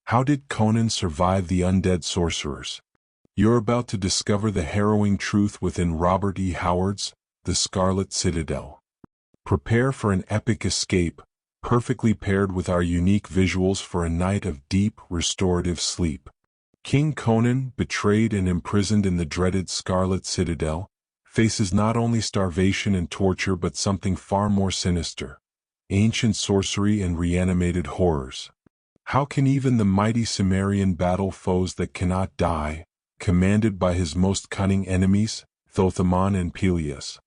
How did Conan survive the Undead Sorcerers? You're about to discover the harrowing truth within Robert E. Howard's The Scarlet Citadel. Prepare for an epic escape, perfectly paired with our unique visuals for a night of deep, restorative sleep. King Conan, betrayed and imprisoned in the dreaded Scarlet Citadel, faces not only starvation and torture but something far more sinister: ancient sorcery and reanimated horrors. How can even the mighty Cimmerian battle foes that cannot die, commanded by his most cunning enemies, Thoth-Amon and Perilous?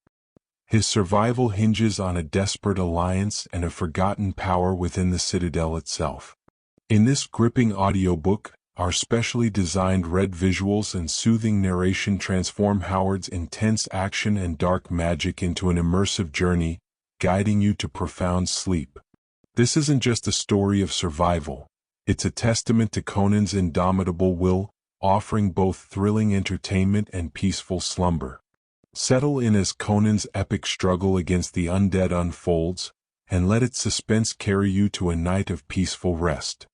His survival hinges on a desperate alliance and a forgotten power within the citadel itself. In this gripping audiobook, our specially designed red visuals and soothing narration transform Howard's intense action and dark magic into an immersive journey, guiding you to profound sleep. This isn't just a story of survival, it's a testament to Conan's indomitable will, offering both thrilling entertainment and peaceful slumber. Settle in as Conan's epic struggle against the undead unfolds, and let its suspense carry you to a night of peaceful rest.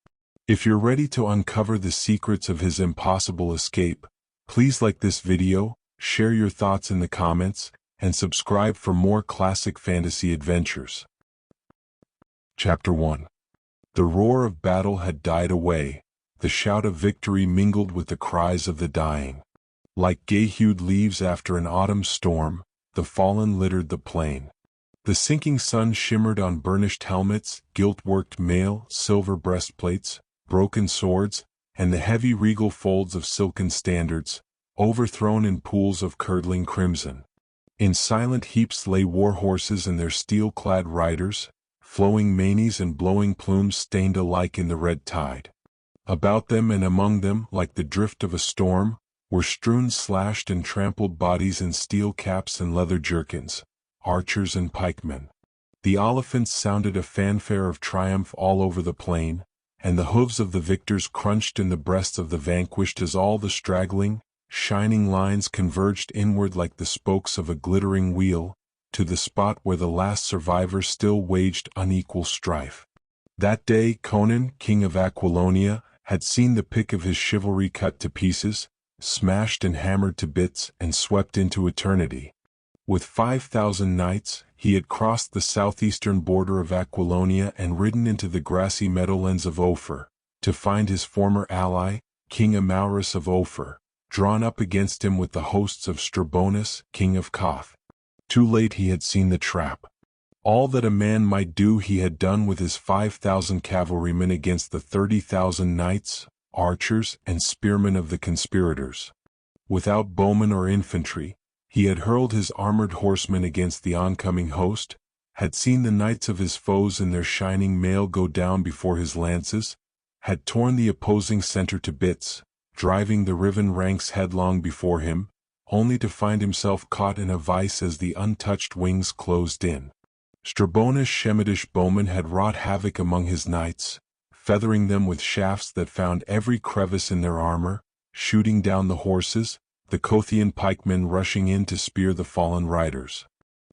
If you're ready to uncover the secrets of his impossible escape, please like this video, share your thoughts in the comments, and subscribe for more classic fantasy adventures. Chapter 1. The roar of battle had died away, the shout of victory mingled with the cries of the dying. Like gay-hued leaves after an autumn storm, the fallen littered the plain. The sinking sun shimmered on burnished helmets, gilt-worked mail, silver breastplates, broken swords, and the heavy regal folds of silken standards, overthrown in pools of curdling crimson. In silent heaps lay war horses and their steel-clad riders, flowing manes and blowing plumes stained alike in the red tide. About them and among them, like the drift of a storm, were strewn slashed and trampled bodies in steel caps and leather jerkins, archers and pikemen. The elephants sounded a fanfare of triumph all over the plain, and the hooves of the victors crunched in the breasts of the vanquished as all the straggling, shining lines converged inward like the spokes of a glittering wheel, to the spot where the last survivors still waged unequal strife. That day Conan, king of Aquilonia, had seen the pick of his chivalry cut to pieces, smashed and hammered to bits, and swept into eternity. With 5,000 knights, he had crossed the southeastern border of Aquilonia and ridden into the grassy meadowlands of Ophir, to find his former ally, King Amarus of Ophir, drawn up against him with the hosts of Strabonus, king of Koth. Too late he had seen the trap. All that a man might do he had done with his 5,000 cavalrymen against the 30,000 knights, archers, and spearmen of the conspirators. Without bowmen or infantry, he had hurled his armored horsemen against the oncoming host, had seen the knights of his foes in their shining mail go down before his lances, had torn the opposing center to bits, driving the riven ranks headlong before him, only to find himself caught in a vice as the untouched wings closed in. Strabonus' Shemitish bowmen had wrought havoc among his knights, feathering them with shafts that found every crevice in their armor, shooting down the horses, the Kothian pikemen rushing in to spear the fallen riders.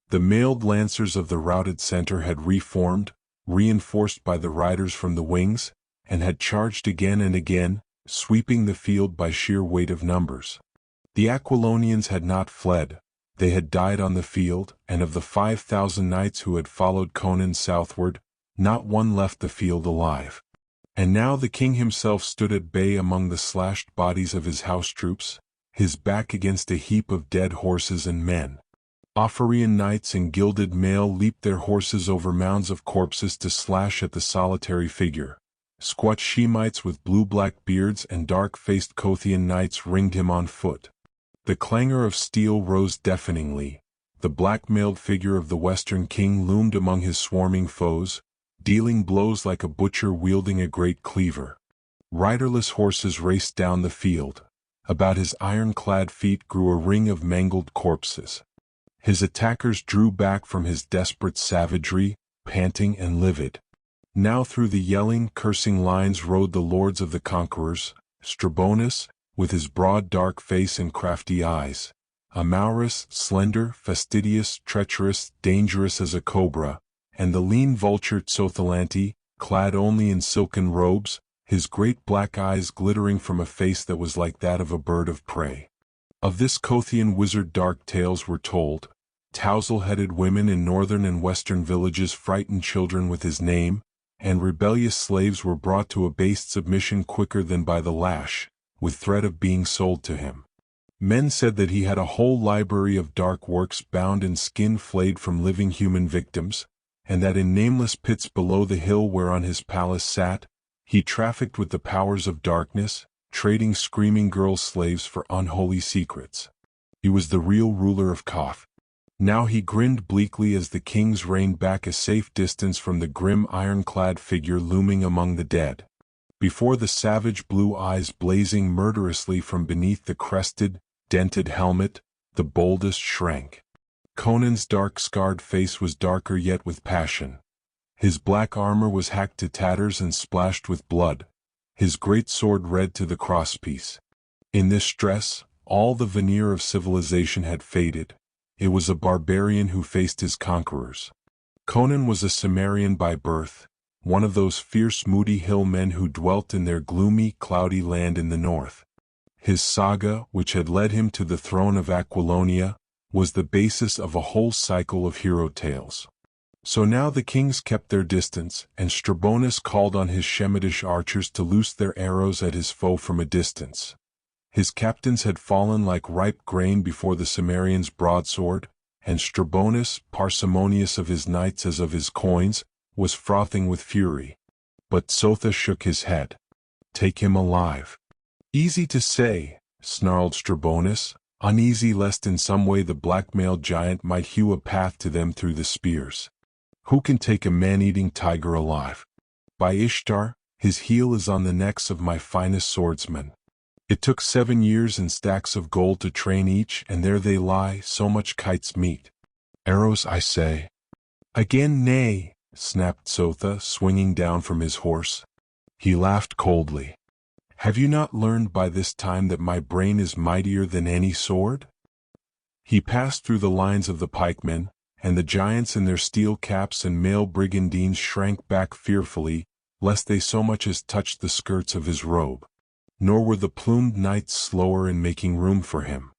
The mailed lancers of the routed center had reformed, reinforced by the riders from the wings, and had charged again and again, sweeping the field by sheer weight of numbers. The Aquilonians had not fled, they had died on the field, and of the 5,000 knights who had followed Conan southward, not one left the field alive. And now the king himself stood at bay among the slashed bodies of his house troops, his back against a heap of dead horses and men. Ophirian knights in gilded mail leaped their horses over mounds of corpses to slash at the solitary figure. Squat Shemites with blue-black beards and dark-faced Kothian knights ringed him on foot. The clangor of steel rose deafeningly. The black-mailed figure of the Western king loomed among his swarming foes, dealing blows like a butcher wielding a great cleaver. Riderless horses raced down the field. About his iron-clad feet grew a ring of mangled corpses. His attackers drew back from his desperate savagery, panting and livid. Now through the yelling, cursing lines rode the lords of the conquerors, Strabonus, with his broad dark face and crafty eyes, Amarus, slender, fastidious, treacherous, dangerous as a cobra, and the lean vulture Tsothalanti, clad only in silken robes, his great black eyes glittering from a face that was like that of a bird of prey. Of this Kothian wizard dark tales were told. Tousle-headed women in northern and western villages frightened children with his name, and rebellious slaves were brought to abased submission quicker than by the lash, with threat of being sold to him. Men said that he had a whole library of dark works bound in skin flayed from living human victims, and that in nameless pits below the hill whereon his palace sat, he trafficked with the powers of darkness, trading screaming girl slaves for unholy secrets. He was the real ruler of Koth. Now he grinned bleakly as the kings reined back a safe distance from the grim ironclad figure looming among the dead. Before the savage blue eyes blazing murderously from beneath the crested, dented helmet, the boldest shrank. Conan's dark scarred face was darker yet with passion. His black armor was hacked to tatters and splashed with blood, his great sword red to the crosspiece. In this dress, all the veneer of civilization had faded. It was a barbarian who faced his conquerors. Conan was a Cimmerian by birth, one of those fierce moody hill men who dwelt in their gloomy, cloudy land in the north. His saga, which had led him to the throne of Aquilonia, was the basis of a whole cycle of hero tales. So now the kings kept their distance, and Strabonus called on his Shemitish archers to loose their arrows at his foe from a distance. His captains had fallen like ripe grain before the Cimmerian's broadsword, and Strabonus, parsimonious of his knights as of his coins, was frothing with fury. But Sotha shook his head. "Take him alive." "Easy to say," snarled Strabonus, uneasy lest in some way the black-mailed giant might hew a path to them through the spears. "Who can take a man-eating tiger alive? By Ishtar, his heel is on the necks of my finest swordsmen. It took 7 years and stacks of gold to train each, and there they lie, so much kite's meat. Arrows, I say." "Again nay," snapped Sotha, swinging down from his horse. He laughed coldly. "Have you not learned by this time that my brain is mightier than any sword?" He passed through the lines of the pikemen, and the giants in their steel caps and mail brigandines shrank back fearfully, lest they so much as touched the skirts of his robe. Nor were the plumed knights slower in making room for him.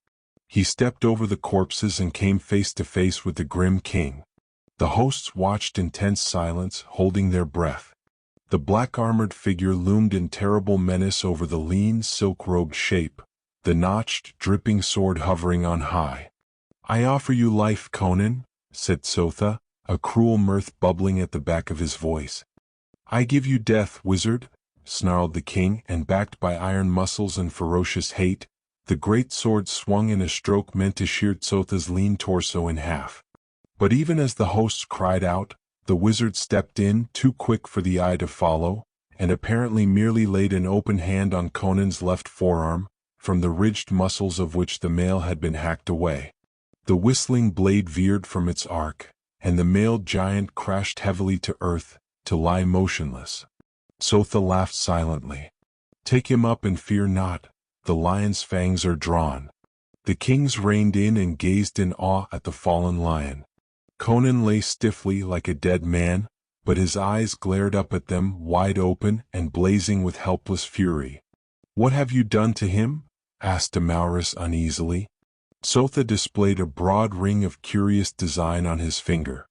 He stepped over the corpses and came face to face with the grim king. The hosts watched in tense silence, holding their breath. The black-armored figure loomed in terrible menace over the lean, silk-robed shape, the notched, dripping sword hovering on high. "I offer you life, Conan," said Sotha, a cruel mirth bubbling at the back of his voice. "I give you death, wizard," snarled the king, and backed by iron muscles and ferocious hate, the great sword swung in a stroke meant to shear Sotha's lean torso in half. But even as the hosts cried out, the wizard stepped in, too quick for the eye to follow, and apparently merely laid an open hand on Conan's left forearm, from the ridged muscles of which the mail had been hacked away. The whistling blade veered from its arc, and the mailed giant crashed heavily to earth, to lie motionless. Sotha laughed silently. "Take him up and fear not, the lion's fangs are drawn." The kings reined in and gazed in awe at the fallen lion. Conan lay stiffly like a dead man, but his eyes glared up at them wide open and blazing with helpless fury. "What have you done to him?" asked Amauris uneasily. Sotha displayed a broad ring of curious design on his finger.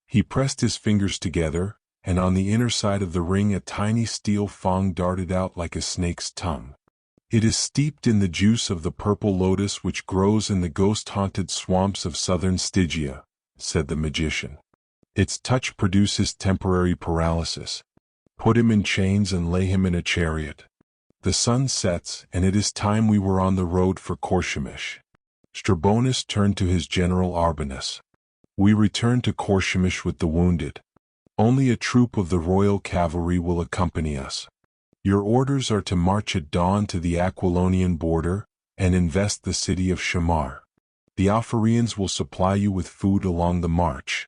He pressed his fingers together, and on the inner side of the ring a tiny steel fang darted out like a snake's tongue. "It is steeped in the juice of the purple lotus which grows in the ghost-haunted swamps of southern Stygia," said the magician. "Its touch produces temporary paralysis. Put him in chains and lay him in a chariot. The sun sets, and it is time we were on the road for Korshemish." Strabonus turned to his general Arbanus. "We return to Korshemish with the wounded. Only a troop of the royal cavalry will accompany us. Your orders are to march at dawn to the Aquilonian border, and invest the city of Shamar. The Alpharians will supply you with food along the march.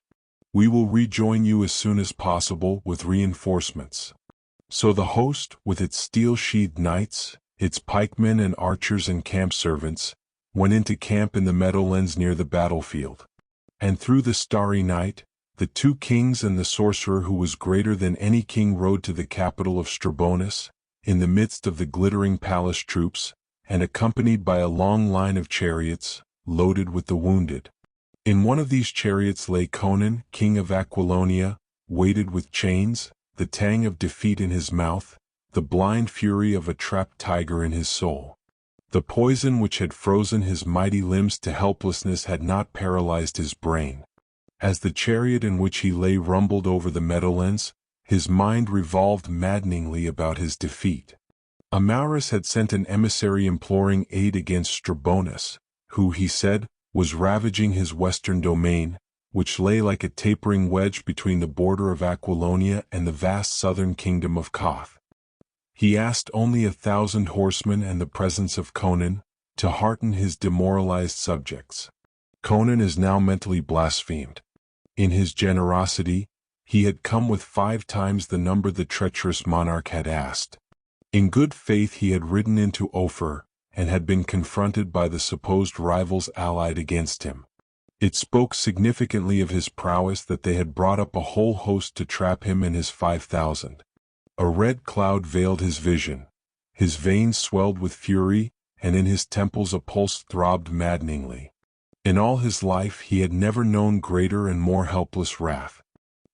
We will rejoin you as soon as possible with reinforcements." So the host, with its steel-sheathed knights, its pikemen and archers and camp servants, went into camp in the meadowlands near the battlefield. And through the starry night, the two kings and the sorcerer who was greater than any king rode to the capital of Strabonus, in the midst of the glittering palace troops, and accompanied by a long line of chariots, loaded with the wounded. In one of these chariots lay Conan, king of Aquilonia, weighted with chains, the tang of defeat in his mouth, the blind fury of a trapped tiger in his soul. The poison which had frozen his mighty limbs to helplessness had not paralyzed his brain. As the chariot in which he lay rumbled over the meadowlands, his mind revolved maddeningly about his defeat. Amauris had sent an emissary imploring aid against Strabonus, who, he said, was ravaging his western domain, which lay like a tapering wedge between the border of Aquilonia and the vast southern kingdom of Thoth. He asked only 1,000 horsemen and the presence of Conan, to hearten his demoralized subjects. Conan is now mentally blasphemed. In his generosity, he had come with 5 times the number the treacherous monarch had asked. In good faith he had ridden into Ophir, and had been confronted by the supposed rivals allied against him. It spoke significantly of his prowess that they had brought up a whole host to trap him and his 5,000. A red cloud veiled his vision. His veins swelled with fury, and in his temples a pulse throbbed maddeningly. In all his life he had never known greater and more helpless wrath.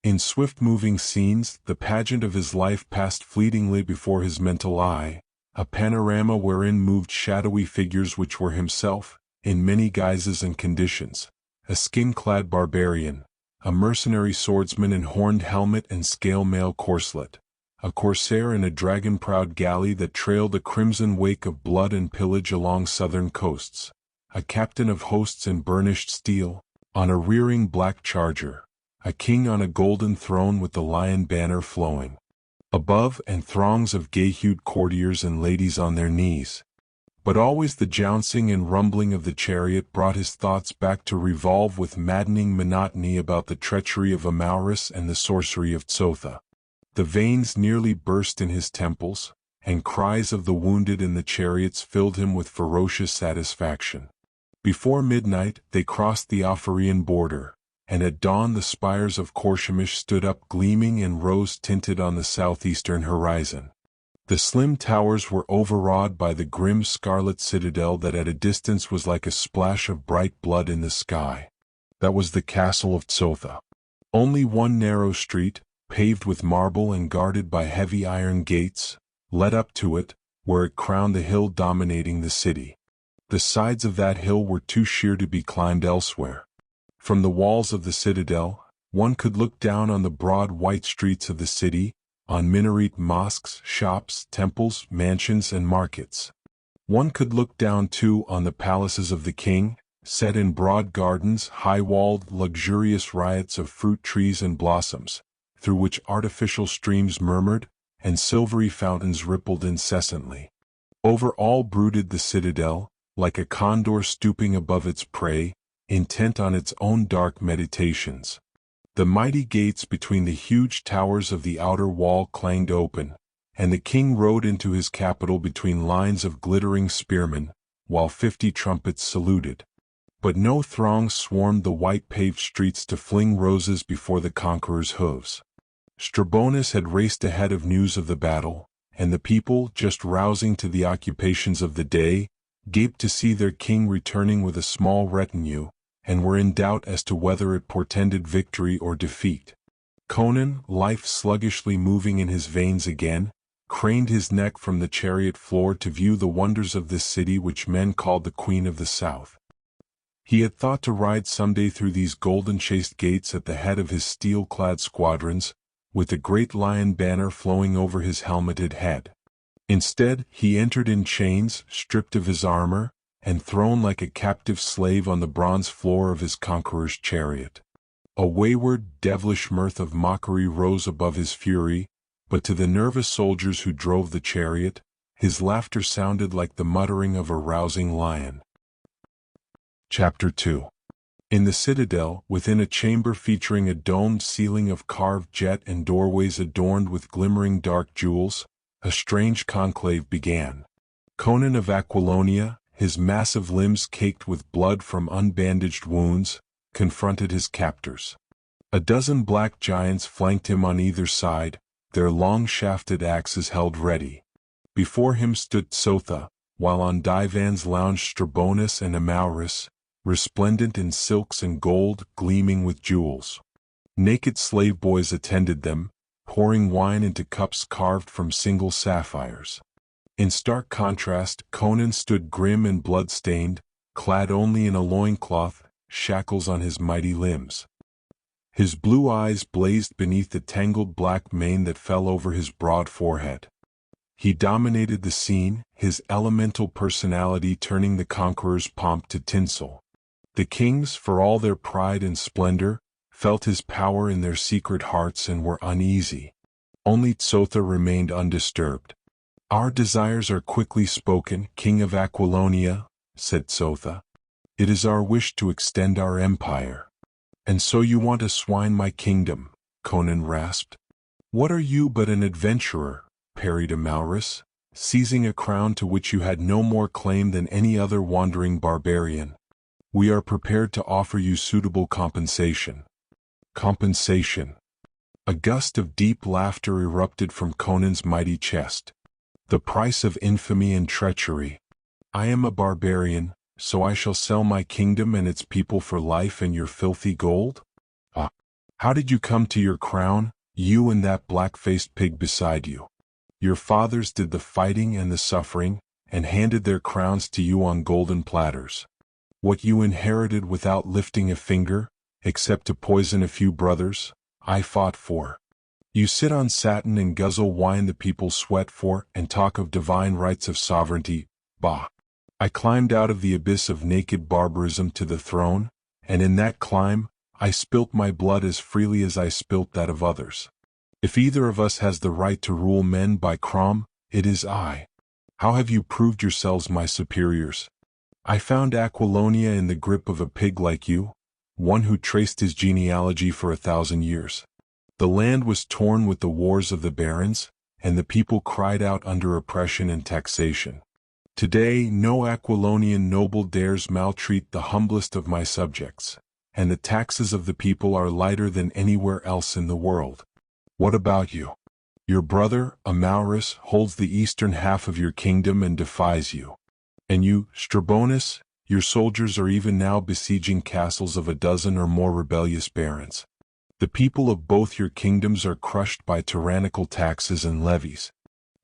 In swift-moving scenes, the pageant of his life passed fleetingly before his mental eye, a panorama wherein moved shadowy figures which were himself, in many guises and conditions, a skin-clad barbarian, a mercenary swordsman in horned helmet and scale-mail corselet, a corsair in a dragon-prowed galley that trailed a crimson wake of blood and pillage along southern coasts, a captain of hosts in burnished steel, on a rearing black charger, a king on a golden throne with the lion banner flowing above, and throngs of gay-hued courtiers and ladies on their knees. But always the jouncing and rumbling of the chariot brought his thoughts back to revolve with maddening monotony about the treachery of Amauris and the sorcery of Thoth. The veins nearly burst in his temples, and cries of the wounded in the chariots filled him with ferocious satisfaction. Before midnight they crossed the Ophirian border, and at dawn the spires of Korshemish stood up gleaming and rose-tinted on the southeastern horizon. The slim towers were overawed by the grim Scarlet Citadel that at a distance was like a splash of bright blood in the sky. That was the castle of Thoth. Only one narrow street, paved with marble and guarded by heavy iron gates, led up to it, where it crowned the hill dominating the city. The sides of that hill were too sheer to be climbed elsewhere. From the walls of the citadel, one could look down on the broad white streets of the city, on minaret mosques, shops, temples, mansions, and markets. One could look down, too, on the palaces of the king, set in broad gardens, high-walled, luxurious riots of fruit trees and blossoms, through which artificial streams murmured, and silvery fountains rippled incessantly. Over all brooded the citadel, like a condor stooping above its prey, intent on its own dark meditations. The mighty gates between the huge towers of the outer wall clanged open, and the king rode into his capital between lines of glittering spearmen, while 50 trumpets saluted. But no throngs swarmed the white-paved streets to fling roses before the conqueror's hooves. Strabonus had raced ahead of news of the battle, and the people, just rousing to the occupations of the day, gaped to see their king returning with a small retinue, and were in doubt as to whether it portended victory or defeat. Conan, life sluggishly moving in his veins again, craned his neck from the chariot floor to view the wonders of this city which men called the Queen of the South. He had thought to ride someday through these golden-chased gates at the head of his steel-clad squadrons, with the great lion banner flowing over his helmeted head. Instead, he entered in chains, stripped of his armor, and thrown like a captive slave on the bronze floor of his conqueror's chariot. A wayward, devilish mirth of mockery rose above his fury, but to the nervous soldiers who drove the chariot, his laughter sounded like the muttering of a rousing lion. Chapter 2. In the citadel, within a chamber featuring a domed ceiling of carved jet and doorways adorned with glimmering dark jewels, a strange conclave began. Conan of Aquilonia, his massive limbs caked with blood from unbandaged wounds, confronted his captors. A dozen black giants flanked him on either side, their long-shafted axes held ready. Before him stood Thoth, while on divans lounged Strabonus and Amalrus, resplendent in silks and gold, gleaming with jewels. Naked slave boys attended them, pouring wine into cups carved from single sapphires. In stark contrast, Conan stood grim and blood-stained, clad only in a loincloth, shackles on his mighty limbs. His blue eyes blazed beneath the tangled black mane that fell over his broad forehead. He dominated the scene, his elemental personality turning the conqueror's pomp to tinsel. The kings, for all their pride and splendor, felt his power in their secret hearts and were uneasy. Only Thoth remained undisturbed. "Our desires are quickly spoken, King of Aquilonia," said Thoth. "It is our wish to extend our empire." "And so you want to swine my kingdom," Conan rasped. "What are you but an adventurer?" parried Amalrus, "seizing a crown to which you had no more claim than any other wandering barbarian. We are prepared to offer you suitable compensation." "Compensation?" A gust of deep laughter erupted from Conan's mighty chest. "The price of infamy and treachery. I am a barbarian, so I shall sell my kingdom and its people for life and your filthy gold? Ah! How did you come to your crown, you and that black-faced pig beside you? Your fathers did the fighting and the suffering, and handed their crowns to you on golden platters. What you inherited without lifting a finger, except to poison a few brothers, I fought for. You sit on satin and guzzle wine the people sweat for, and talk of divine rights of sovereignty. Bah! I climbed out of the abyss of naked barbarism to the throne, and in that climb, I spilt my blood as freely as I spilt that of others. If either of us has the right to rule men by Crom, it is I. How have you proved yourselves my superiors? I found Aquilonia in the grip of a pig like you, one who traced his genealogy for 1,000 years. The land was torn with the wars of the barons, and the people cried out under oppression and taxation. Today no Aquilonian noble dares maltreat the humblest of my subjects, and the taxes of the people are lighter than anywhere else in the world. What about you? Your brother, Amalrus, holds the eastern half of your kingdom and defies you. And you, Strabonus, your soldiers are even now besieging castles of a dozen or more rebellious barons. The people of both your kingdoms are crushed by tyrannical taxes and levies.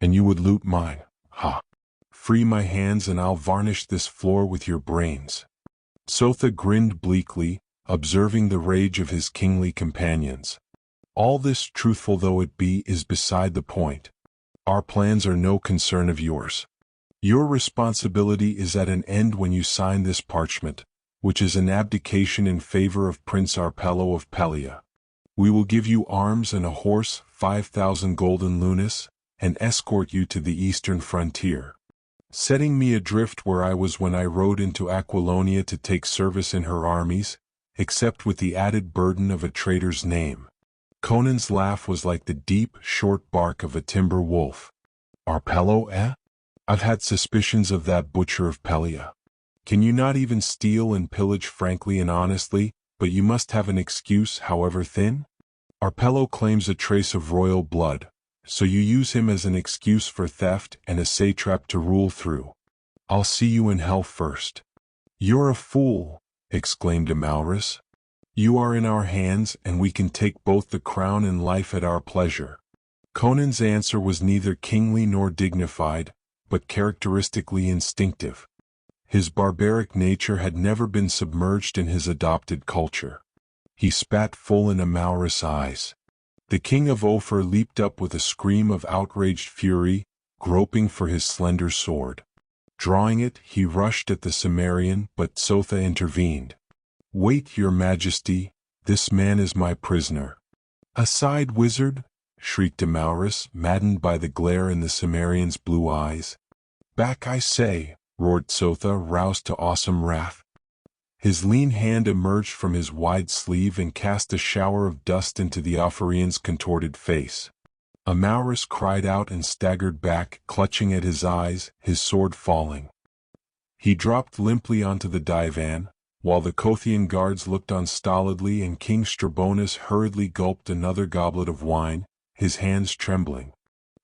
And you would loot mine, ha! Free my hands and I'll varnish this floor with your brains. Thoth grinned bleakly, observing the rage of his kingly companions. All this, truthful though it be, is beside the point. Our plans are no concern of yours. Your responsibility is at an end when you sign this parchment, which is an abdication in favor of Prince Arpello of Pelia. We will give you arms and a horse, 5,000 golden lunas, and escort you to the eastern frontier, setting me adrift where I was when I rode into Aquilonia to take service in her armies, except with the added burden of a traitor's name. Conan's laugh was like the deep, short bark of a timber wolf. Arpello, eh? I've had suspicions of that butcher of Pelia. Can you not even steal and pillage frankly and honestly, but you must have an excuse, however thin? Arpello claims a trace of royal blood, so you use him as an excuse for theft and a satrap to rule through. I'll see you in hell first. You're a fool, exclaimed Amalrus. You are in our hands, and we can take both the crown and life at our pleasure. Conan's answer was neither kingly nor dignified, but characteristically instinctive. His barbaric nature had never been submerged in his adopted culture. He spat full in Amalrus' eyes. The king of Ophir leaped up with a scream of outraged fury, groping for his slender sword. Drawing it, he rushed at the Cimmerian, but Thoth intervened. "Wait, your majesty, this man is my prisoner." "Aside, wizard!" shrieked Amalrus, maddened by the glare in the Cimmerian's blue eyes. "Back, I say!" roared Thoth, roused to awesome wrath. His lean hand emerged from his wide sleeve and cast a shower of dust into the Ophirian's contorted face. Amalrus cried out and staggered back, clutching at his eyes, his sword falling. He dropped limply onto the divan, while the Kothian guards looked on stolidly and King Strabonus hurriedly gulped another goblet of wine, his hands trembling.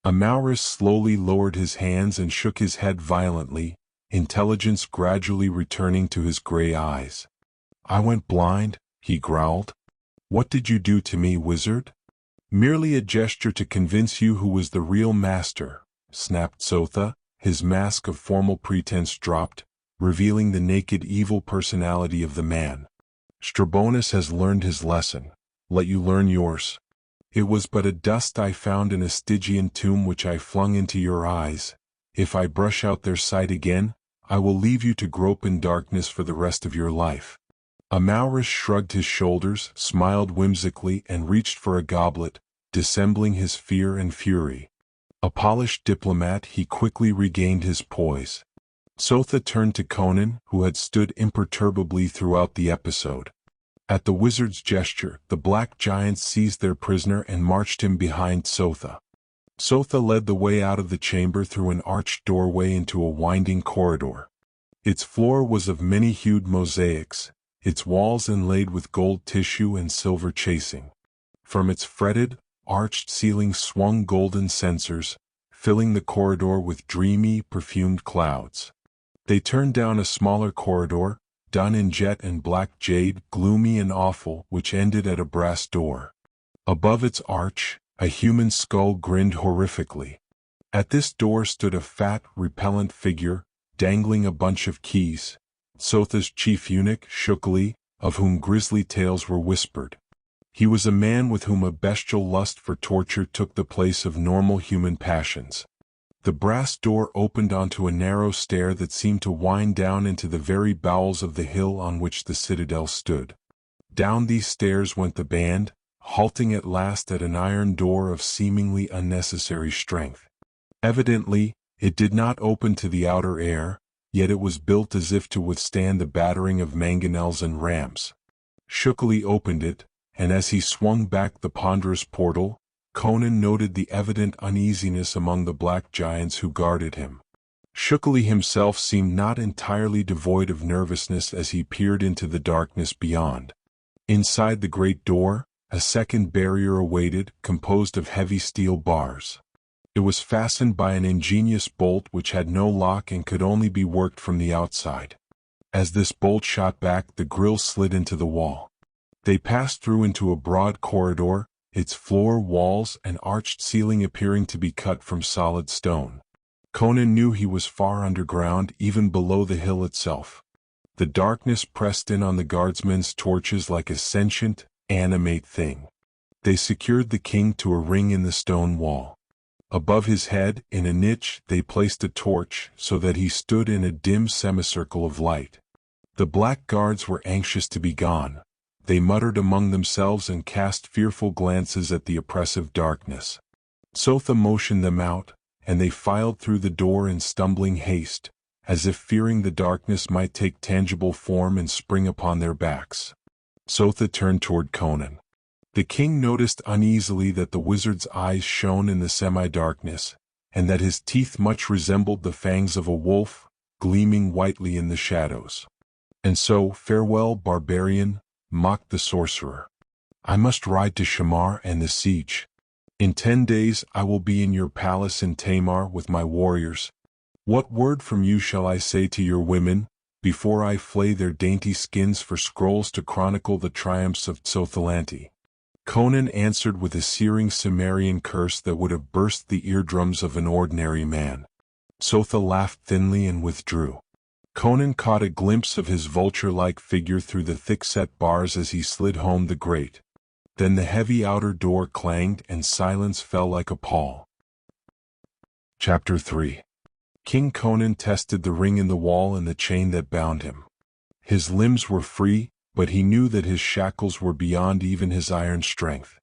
Amauris slowly lowered his hands and shook his head violently, intelligence gradually returning to his gray eyes. "I went blind," he growled. "What did you do to me, wizard?" "Merely a gesture to convince you who was the real master," snapped Sotha, his mask of formal pretense dropped, revealing the naked evil personality of the man. "Strabonus has learned his lesson. Let you learn yours. It was but a dust I found in a Stygian tomb which I flung into your eyes. If I brush out their sight again, I will leave you to grope in darkness for the rest of your life." Amauris shrugged his shoulders, smiled whimsically, and reached for a goblet, dissembling his fear and fury. A polished diplomat, he quickly regained his poise. Sotha turned to Conan, who had stood imperturbably throughout the episode. At the wizard's gesture, the black giants seized their prisoner and marched him behind Sotha. Sotha led the way out of the chamber through an arched doorway into a winding corridor. Its floor was of many-hued mosaics, its walls inlaid with gold tissue and silver chasing. From its fretted, arched ceiling swung golden censers, filling the corridor with dreamy, perfumed clouds. They turned down a smaller corridor, done in jet and black jade, gloomy and awful, which ended at a brass door. Above its arch, a human skull grinned horrifically. At this door stood a fat, repellent figure, dangling a bunch of keys. Sotha's chief eunuch, Shukli, of whom grisly tales were whispered. He was a man with whom a bestial lust for torture took the place of normal human passions. The brass door opened onto a narrow stair that seemed to wind down into the very bowels of the hill on which the citadel stood. Down these stairs went the band, halting at last at an iron door of seemingly unnecessary strength. Evidently, it did not open to the outer air, yet it was built as if to withstand the battering of mangonels and rams. Shukli opened it, and as he swung back the ponderous portal, Conan noted the evident uneasiness among the black giants who guarded him. Shukli himself seemed not entirely devoid of nervousness as he peered into the darkness beyond. Inside the great door, a second barrier awaited, composed of heavy steel bars. It was fastened by an ingenious bolt which had no lock and could only be worked from the outside. As this bolt shot back, the grille slid into the wall. They passed through into a broad corridor, its floor, walls, and arched ceiling appearing to be cut from solid stone. Conan knew he was far underground, even below the hill itself. The darkness pressed in on the guardsmen's torches like a sentient, animate thing. They secured the king to a ring in the stone wall. Above his head, in a niche, they placed a torch so that he stood in a dim semicircle of light. The black guards were anxious to be gone. They muttered among themselves and cast fearful glances at the oppressive darkness. Sotha motioned them out, and they filed through the door in stumbling haste, as if fearing the darkness might take tangible form and spring upon their backs. Sotha turned toward Conan. The king noticed uneasily that the wizard's eyes shone in the semi-darkness, and that his teeth much resembled the fangs of a wolf, gleaming whitely in the shadows. "And so, farewell, barbarian," mocked the sorcerer. "I must ride to Shamar and the siege. In 10 days I will be in your palace in Tamar with my warriors. What word from you shall I say to your women, before I flay their dainty skins for scrolls to chronicle the triumphs of Thoth-Amon?" Conan answered with a searing Cimmerian curse that would have burst the eardrums of an ordinary man. Sotha laughed thinly and withdrew. Conan caught a glimpse of his vulture-like figure through the thick-set bars as he slid home the grate. Then the heavy outer door clanged and silence fell like a pall. Chapter 3. King Conan tested the ring in the wall and the chain that bound him. His limbs were free, but he knew that his shackles were beyond even his iron strength.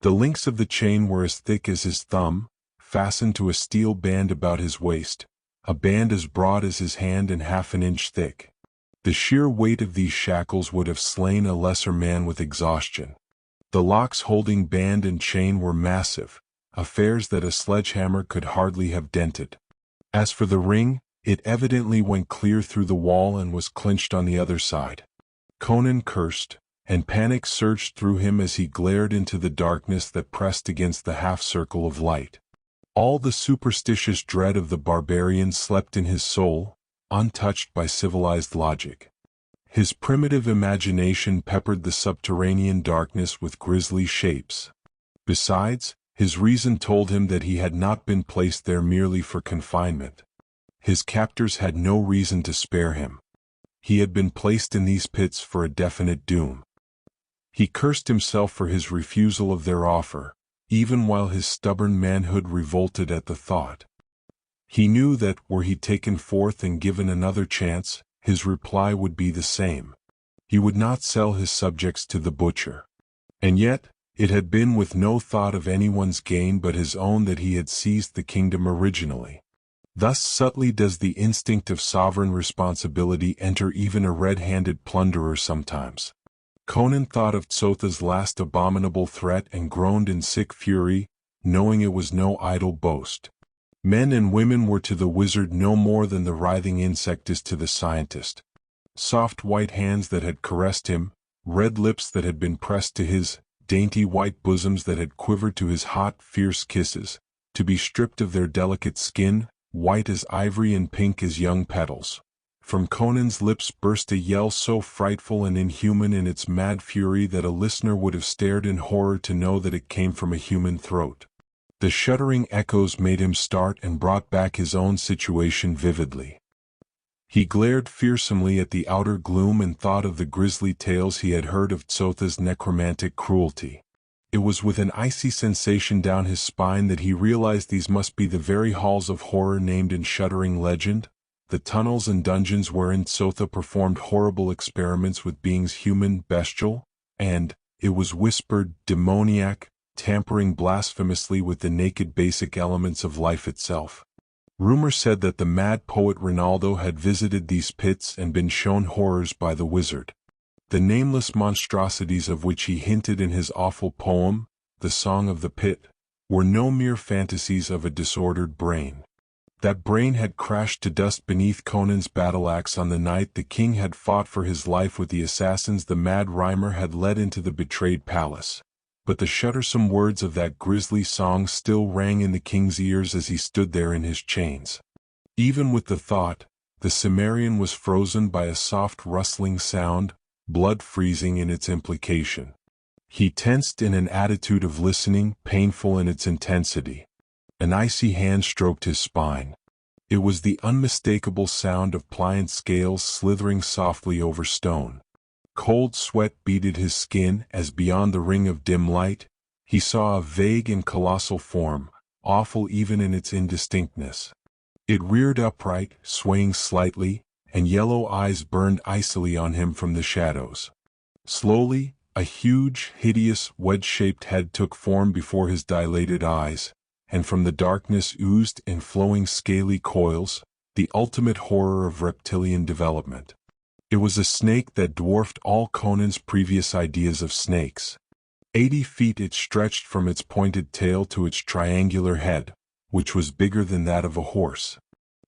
The links of the chain were as thick as his thumb, fastened to a steel band about his waist, a band as broad as his hand and half an inch thick. The sheer weight of these shackles would have slain a lesser man with exhaustion. The locks holding band and chain were massive, affairs that a sledgehammer could hardly have dented. As for the ring, it evidently went clear through the wall and was clinched on the other side. Conan cursed, and panic surged through him as he glared into the darkness that pressed against the half-circle of light. All the superstitious dread of the barbarian slept in his soul, untouched by civilized logic. His primitive imagination peppered the subterranean darkness with grisly shapes. Besides, his reason told him that he had not been placed there merely for confinement. His captors had no reason to spare him. He had been placed in these pits for a definite doom. He cursed himself for his refusal of their offer, even while his stubborn manhood revolted at the thought. He knew that, were he taken forth and given another chance, his reply would be the same. He would not sell his subjects to the butcher. And yet, it had been with no thought of anyone's gain but his own that he had seized the kingdom originally. Thus subtly does the instinct of sovereign responsibility enter even a red-handed plunderer sometimes. Conan thought of Thoth's last abominable threat and groaned in sick fury, knowing it was no idle boast. Men and women were to the wizard no more than the writhing insect is to the scientist. Soft white hands that had caressed him, red lips that had been pressed to his, dainty white bosoms that had quivered to his hot, fierce kisses, to be stripped of their delicate skin, white as ivory and pink as young petals. From Conan's lips burst a yell so frightful and inhuman in its mad fury that a listener would have stared in horror to know that it came from a human throat. The shuddering echoes made him start and brought back his own situation vividly. He glared fearsomely at the outer gloom and thought of the grisly tales he had heard of Thoth's necromantic cruelty. It was with an icy sensation down his spine that he realized these must be the very halls of horror named in shuddering legend, the tunnels and dungeons wherein Thoth performed horrible experiments with beings human, bestial, and, it was whispered, demoniac, tampering blasphemously with the naked basic elements of life itself. Rumor said that the mad poet Rinaldo had visited these pits and been shown horrors by the wizard. The nameless monstrosities of which he hinted in his awful poem, The Song of the Pit, were no mere fantasies of a disordered brain. That brain had crashed to dust beneath Conan's battle-axe on the night the king had fought for his life with the assassins the mad rhymer had led into the betrayed palace. But the shuddersome words of that grisly song still rang in the king's ears as he stood there in his chains. Even with the thought, the Cimmerian was frozen by a soft rustling sound, blood freezing in its implication. He tensed in an attitude of listening, painful in its intensity. An icy hand stroked his spine. It was the unmistakable sound of pliant scales slithering softly over stone. Cold sweat beaded his skin as beyond the ring of dim light, he saw a vague and colossal form, awful even in its indistinctness. It reared upright, swaying slightly, and yellow eyes burned icily on him from the shadows. Slowly, a huge, hideous, wedge-shaped head took form before his dilated eyes, and from the darkness oozed in flowing scaly coils, the ultimate horror of reptilian development. It was a snake that dwarfed all Conan's previous ideas of snakes. 80 feet it stretched from its pointed tail to its triangular head, which was bigger than that of a horse.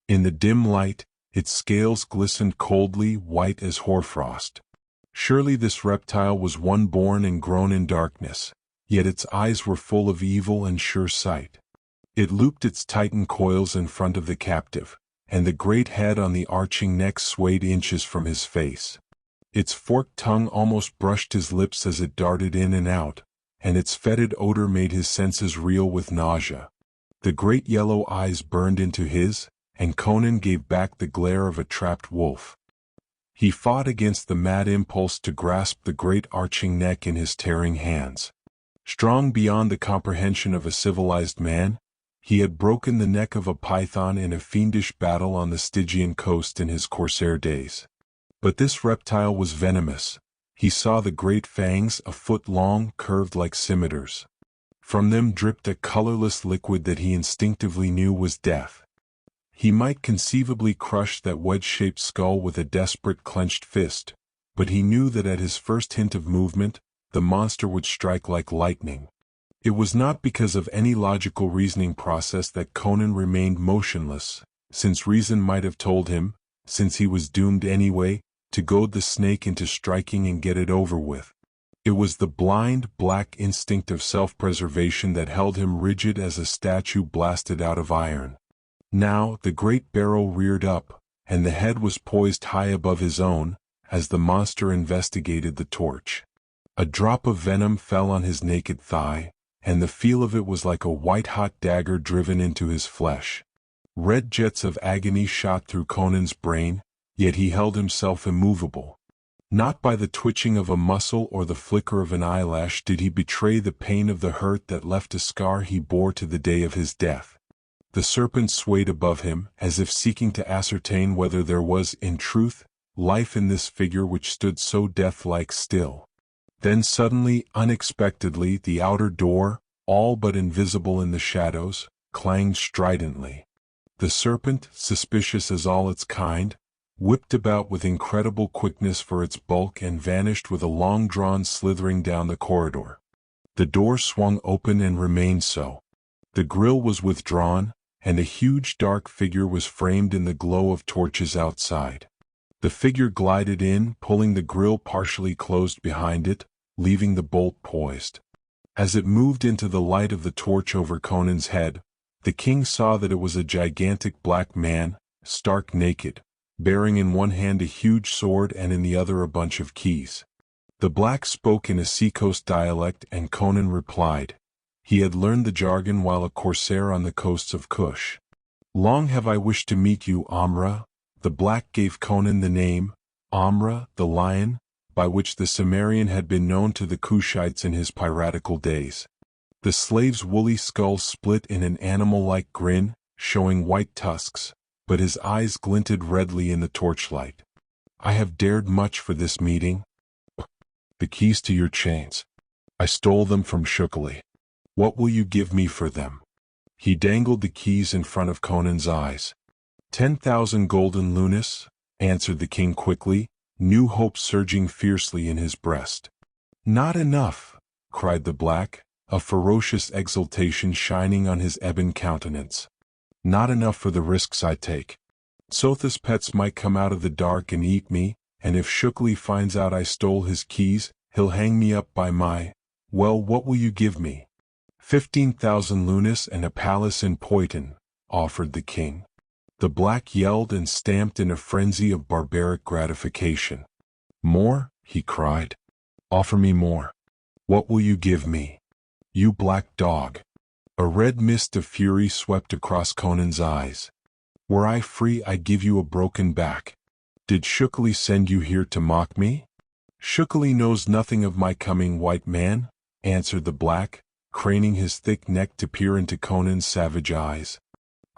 In the dim light, its scales glistened coldly white as hoarfrost. Surely this reptile was one born and grown in darkness, yet its eyes were full of evil and sure sight. It looped its titan coils in front of the captive, and the great head on the arching neck swayed inches from his face. Its forked tongue almost brushed his lips as it darted in and out, and its fetid odor made his senses reel with nausea. The great yellow eyes burned into his, and Conan gave back the glare of a trapped wolf. He fought against the mad impulse to grasp the great arching neck in his tearing hands. Strong beyond the comprehension of a civilized man, he had broken the neck of a python in a fiendish battle on the Stygian coast in his corsair days. But this reptile was venomous. He saw the great fangs, a foot long, curved like scimitars. From them dripped a colorless liquid that he instinctively knew was death. He might conceivably crush that wedge-shaped skull with a desperate clenched fist, but he knew that at his first hint of movement, the monster would strike like lightning. It was not because of any logical reasoning process that Conan remained motionless, since reason might have told him, since he was doomed anyway, to goad the snake into striking and get it over with. It was the blind, black instinct of self-preservation that held him rigid as a statue blasted out of iron. Now, the great barrel reared up, and the head was poised high above his own, as the monster investigated the torch. A drop of venom fell on his naked thigh, and the feel of it was like a white-hot dagger driven into his flesh. Red jets of agony shot through Conan's brain, yet he held himself immovable. Not by the twitching of a muscle or the flicker of an eyelash did he betray the pain of the hurt that left a scar he bore to the day of his death. The serpent swayed above him, as if seeking to ascertain whether there was, in truth, life in this figure which stood so death-like still. Then suddenly, unexpectedly, the outer door, all but invisible in the shadows, clanged stridently. The serpent, suspicious as all its kind, whipped about with incredible quickness for its bulk and vanished with a long-drawn slithering down the corridor. The door swung open and remained so. The grille was withdrawn, and a huge dark figure was framed in the glow of torches outside. The figure glided in, pulling the grille partially closed behind it, leaving the bolt poised. As it moved into the light of the torch over Conan's head, the king saw that it was a gigantic black man, stark naked, bearing in one hand a huge sword and in the other a bunch of keys. The black spoke in a seacoast dialect and Conan replied. He had learned the jargon while a corsair on the coasts of Kush. "Long have I wished to meet you, Amra." The black gave Conan the name, Amra, the lion, by which the Cimmerian had been known to the Kushites in his piratical days. The slave's woolly skull split in an animal-like grin, showing white tusks, but his eyes glinted redly in the torchlight. "I have dared much for this meeting." "The keys to your chains. I stole them from Shukali. What will you give me for them?" He dangled the keys in front of Conan's eyes. 10,000 golden lunas, answered the king quickly, new hope surging fiercely in his breast. "Not enough," cried the black, a ferocious exultation shining on his ebon countenance. "Not enough for the risks I take. Thoth's pets might come out of the dark and eat me, and if Shukli finds out I stole his keys, he'll hang me up by my— Well, what will you give me?" 15,000 lunas and a palace in Poitin, offered the king. The black yelled and stamped in a frenzy of barbaric gratification. "More?" he cried. "Offer me more. What will you give me? You black dog." A red mist of fury swept across Conan's eyes. "Were I free, I'd give you a broken back. Did Shukli send you here to mock me?" "Shukli knows nothing of my coming, white man," answered the black, craning his thick neck to peer into Conan's savage eyes.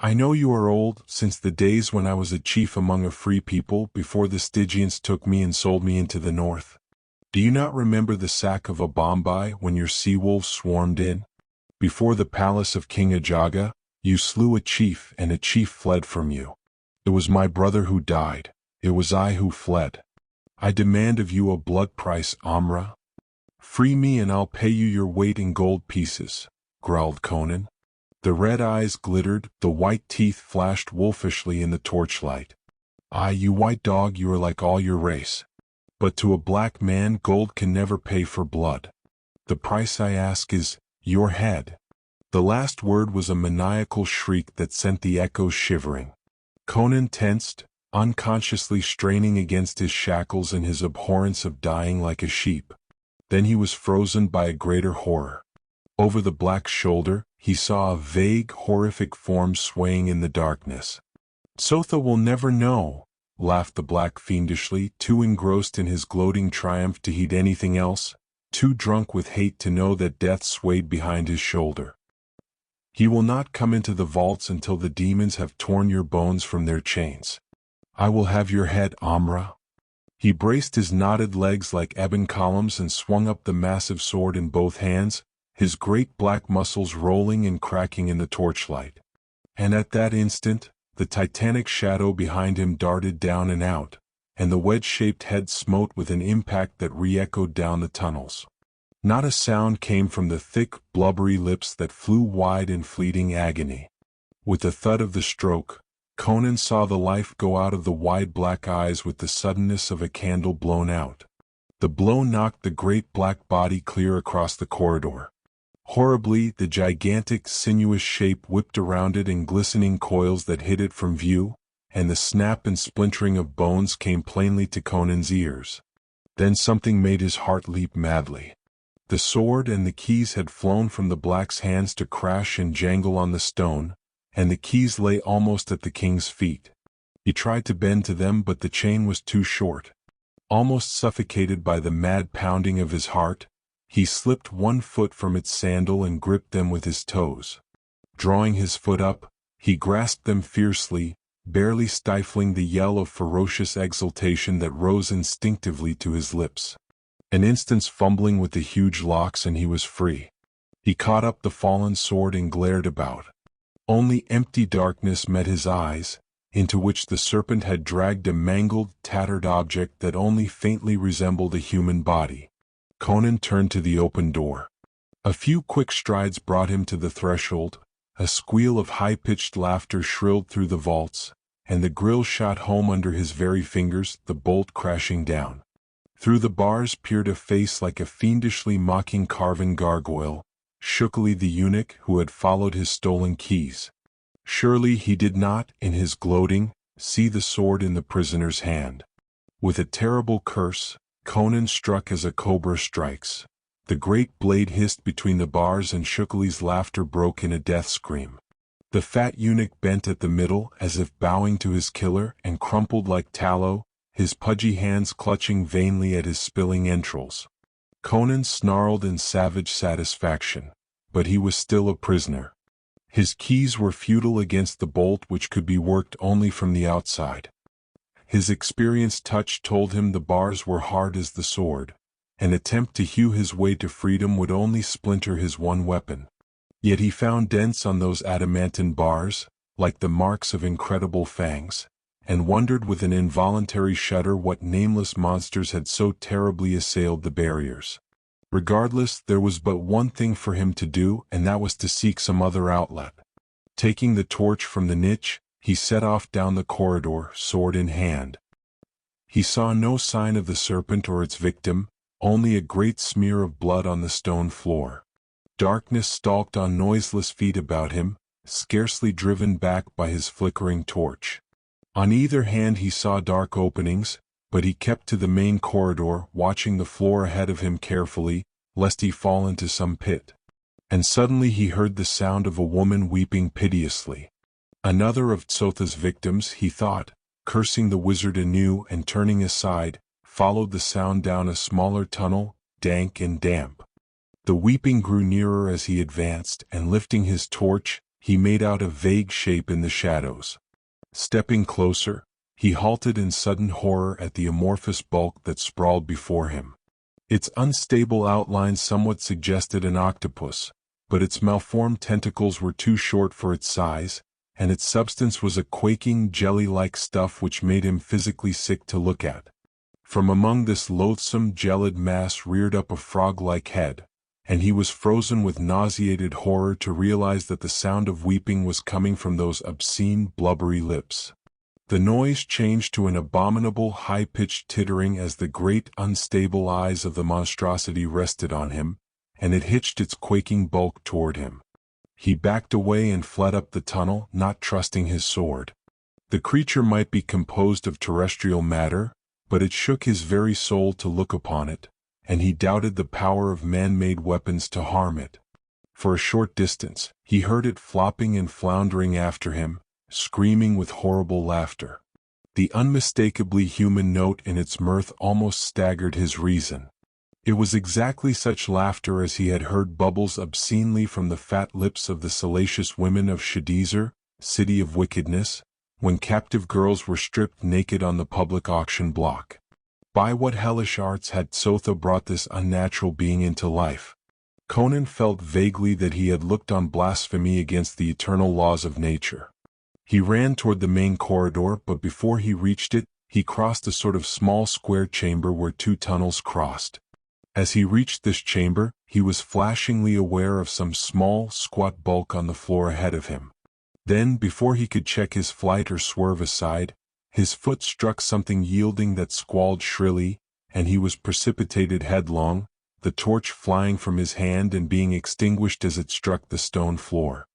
"I know you are old, since the days when I was a chief among a free people before the Stygians took me and sold me into the north. Do you not remember the sack of Abombai when your sea-wolves swarmed in? Before the palace of King Ajaga, you slew a chief and a chief fled from you. It was my brother who died. It was I who fled. I demand of you a blood price, Amra." "Free me and I'll pay you your weight in gold pieces," growled Conan. The red eyes glittered, the white teeth flashed wolfishly in the torchlight. "Ah, you white dog, you are like all your race. But to a black man gold can never pay for blood. The price I ask is your head." The last word was a maniacal shriek that sent the echoes shivering. Conan tensed, unconsciously straining against his shackles and his abhorrence of dying like a sheep. Then he was frozen by a greater horror. Over the black shoulder, he saw a vague, horrific form swaying in the darkness. "Thotha will never know," laughed the black fiendishly, too engrossed in his gloating triumph to heed anything else, too drunk with hate to know that death swayed behind his shoulder. "He will not come into the vaults until the demons have torn your bones from their chains. I will have your head, Amra." He braced his knotted legs like ebon columns and swung up the massive sword in both hands, his great black muscles rolling and cracking in the torchlight. And at that instant, the titanic shadow behind him darted down and out, and the wedge-shaped head smote with an impact that re-echoed down the tunnels. Not a sound came from the thick, blubbery lips that flew wide in fleeting agony. With the thud of the stroke, Conan saw the life go out of the wide black eyes with the suddenness of a candle blown out. The blow knocked the great black body clear across the corridor. Horribly, the gigantic, sinuous shape whipped around it in glistening coils that hid it from view, and the snap and splintering of bones came plainly to Conan's ears. Then something made his heart leap madly. The sword and the keys had flown from the black's hands to crash and jangle on the stone, and the keys lay almost at the king's feet. He tried to bend to them, but the chain was too short. Almost suffocated by the mad pounding of his heart, he slipped one foot from its sandal and gripped them with his toes. Drawing his foot up, he grasped them fiercely, barely stifling the yell of ferocious exultation that rose instinctively to his lips. An instant's fumbling with the huge locks and he was free. He caught up the fallen sword and glared about. Only empty darkness met his eyes, into which the serpent had dragged a mangled, tattered object that only faintly resembled a human body. Conan turned to the open door. A few quick strides brought him to the threshold. A squeal of high-pitched laughter shrilled through the vaults, and the grill shot home under his very fingers, the bolt crashing down. Through the bars peered a face like a fiendishly mocking carven gargoyle, Shukali the eunuch who had followed his stolen keys. Surely he did not, in his gloating, see the sword in the prisoner's hand. With a terrible curse, Conan struck as a cobra strikes. The great blade hissed between the bars and Shukali's laughter broke in a death scream. The fat eunuch bent at the middle as if bowing to his killer and crumpled like tallow, his pudgy hands clutching vainly at his spilling entrails. Conan snarled in savage satisfaction, but he was still a prisoner. His keys were futile against the bolt which could be worked only from the outside. His experienced touch told him the bars were hard as the sword. An attempt to hew his way to freedom would only splinter his one weapon. Yet he found dents on those adamantine bars, like the marks of incredible fangs, and wondered with an involuntary shudder what nameless monsters had so terribly assailed the barriers. Regardless, there was but one thing for him to do, and that was to seek some other outlet. Taking the torch from the niche, he set off down the corridor, sword in hand. He saw no sign of the serpent or its victim, only a great smear of blood on the stone floor. Darkness stalked on noiseless feet about him, scarcely driven back by his flickering torch. On either hand he saw dark openings, but he kept to the main corridor, watching the floor ahead of him carefully, lest he fall into some pit. And suddenly he heard the sound of a woman weeping piteously. Another of Thoth's victims, he thought, cursing the wizard anew and turning aside, followed the sound down a smaller tunnel, dank and damp. The weeping grew nearer as he advanced, and lifting his torch, he made out a vague shape in the shadows. Stepping closer, he halted in sudden horror at the amorphous bulk that sprawled before him. Its unstable outline somewhat suggested an octopus, but its malformed tentacles were too short for its size, and its substance was a quaking, jelly-like stuff which made him physically sick to look at. From among this loathsome, gelid mass reared up a frog-like head, and he was frozen with nauseated horror to realize that the sound of weeping was coming from those obscene, blubbery lips. The noise changed to an abominable, high-pitched tittering as the great, unstable eyes of the monstrosity rested on him, and it hitched its quaking bulk toward him. He backed away and fled up the tunnel, not trusting his sword. The creature might be composed of terrestrial matter, but it shook his very soul to look upon it, and he doubted the power of man-made weapons to harm it. For a short distance, he heard it flopping and floundering after him, screaming with horrible laughter. The unmistakably human note in its mirth almost staggered his reason. It was exactly such laughter as he had heard bubbles obscenely from the fat lips of the salacious women of Shadizar, city of wickedness, when captive girls were stripped naked on the public auction block. By what hellish arts had Thotha brought this unnatural being into life? Conan felt vaguely that he had looked on blasphemy against the eternal laws of nature. He ran toward the main corridor, but before he reached it, he crossed a sort of small square chamber where two tunnels crossed. As he reached this chamber, he was flashingly aware of some small, squat bulk on the floor ahead of him. Then, before he could check his flight or swerve aside, his foot struck something yielding that squalled shrilly, and he was precipitated headlong, the torch flying from his hand and being extinguished as it struck the stone floor.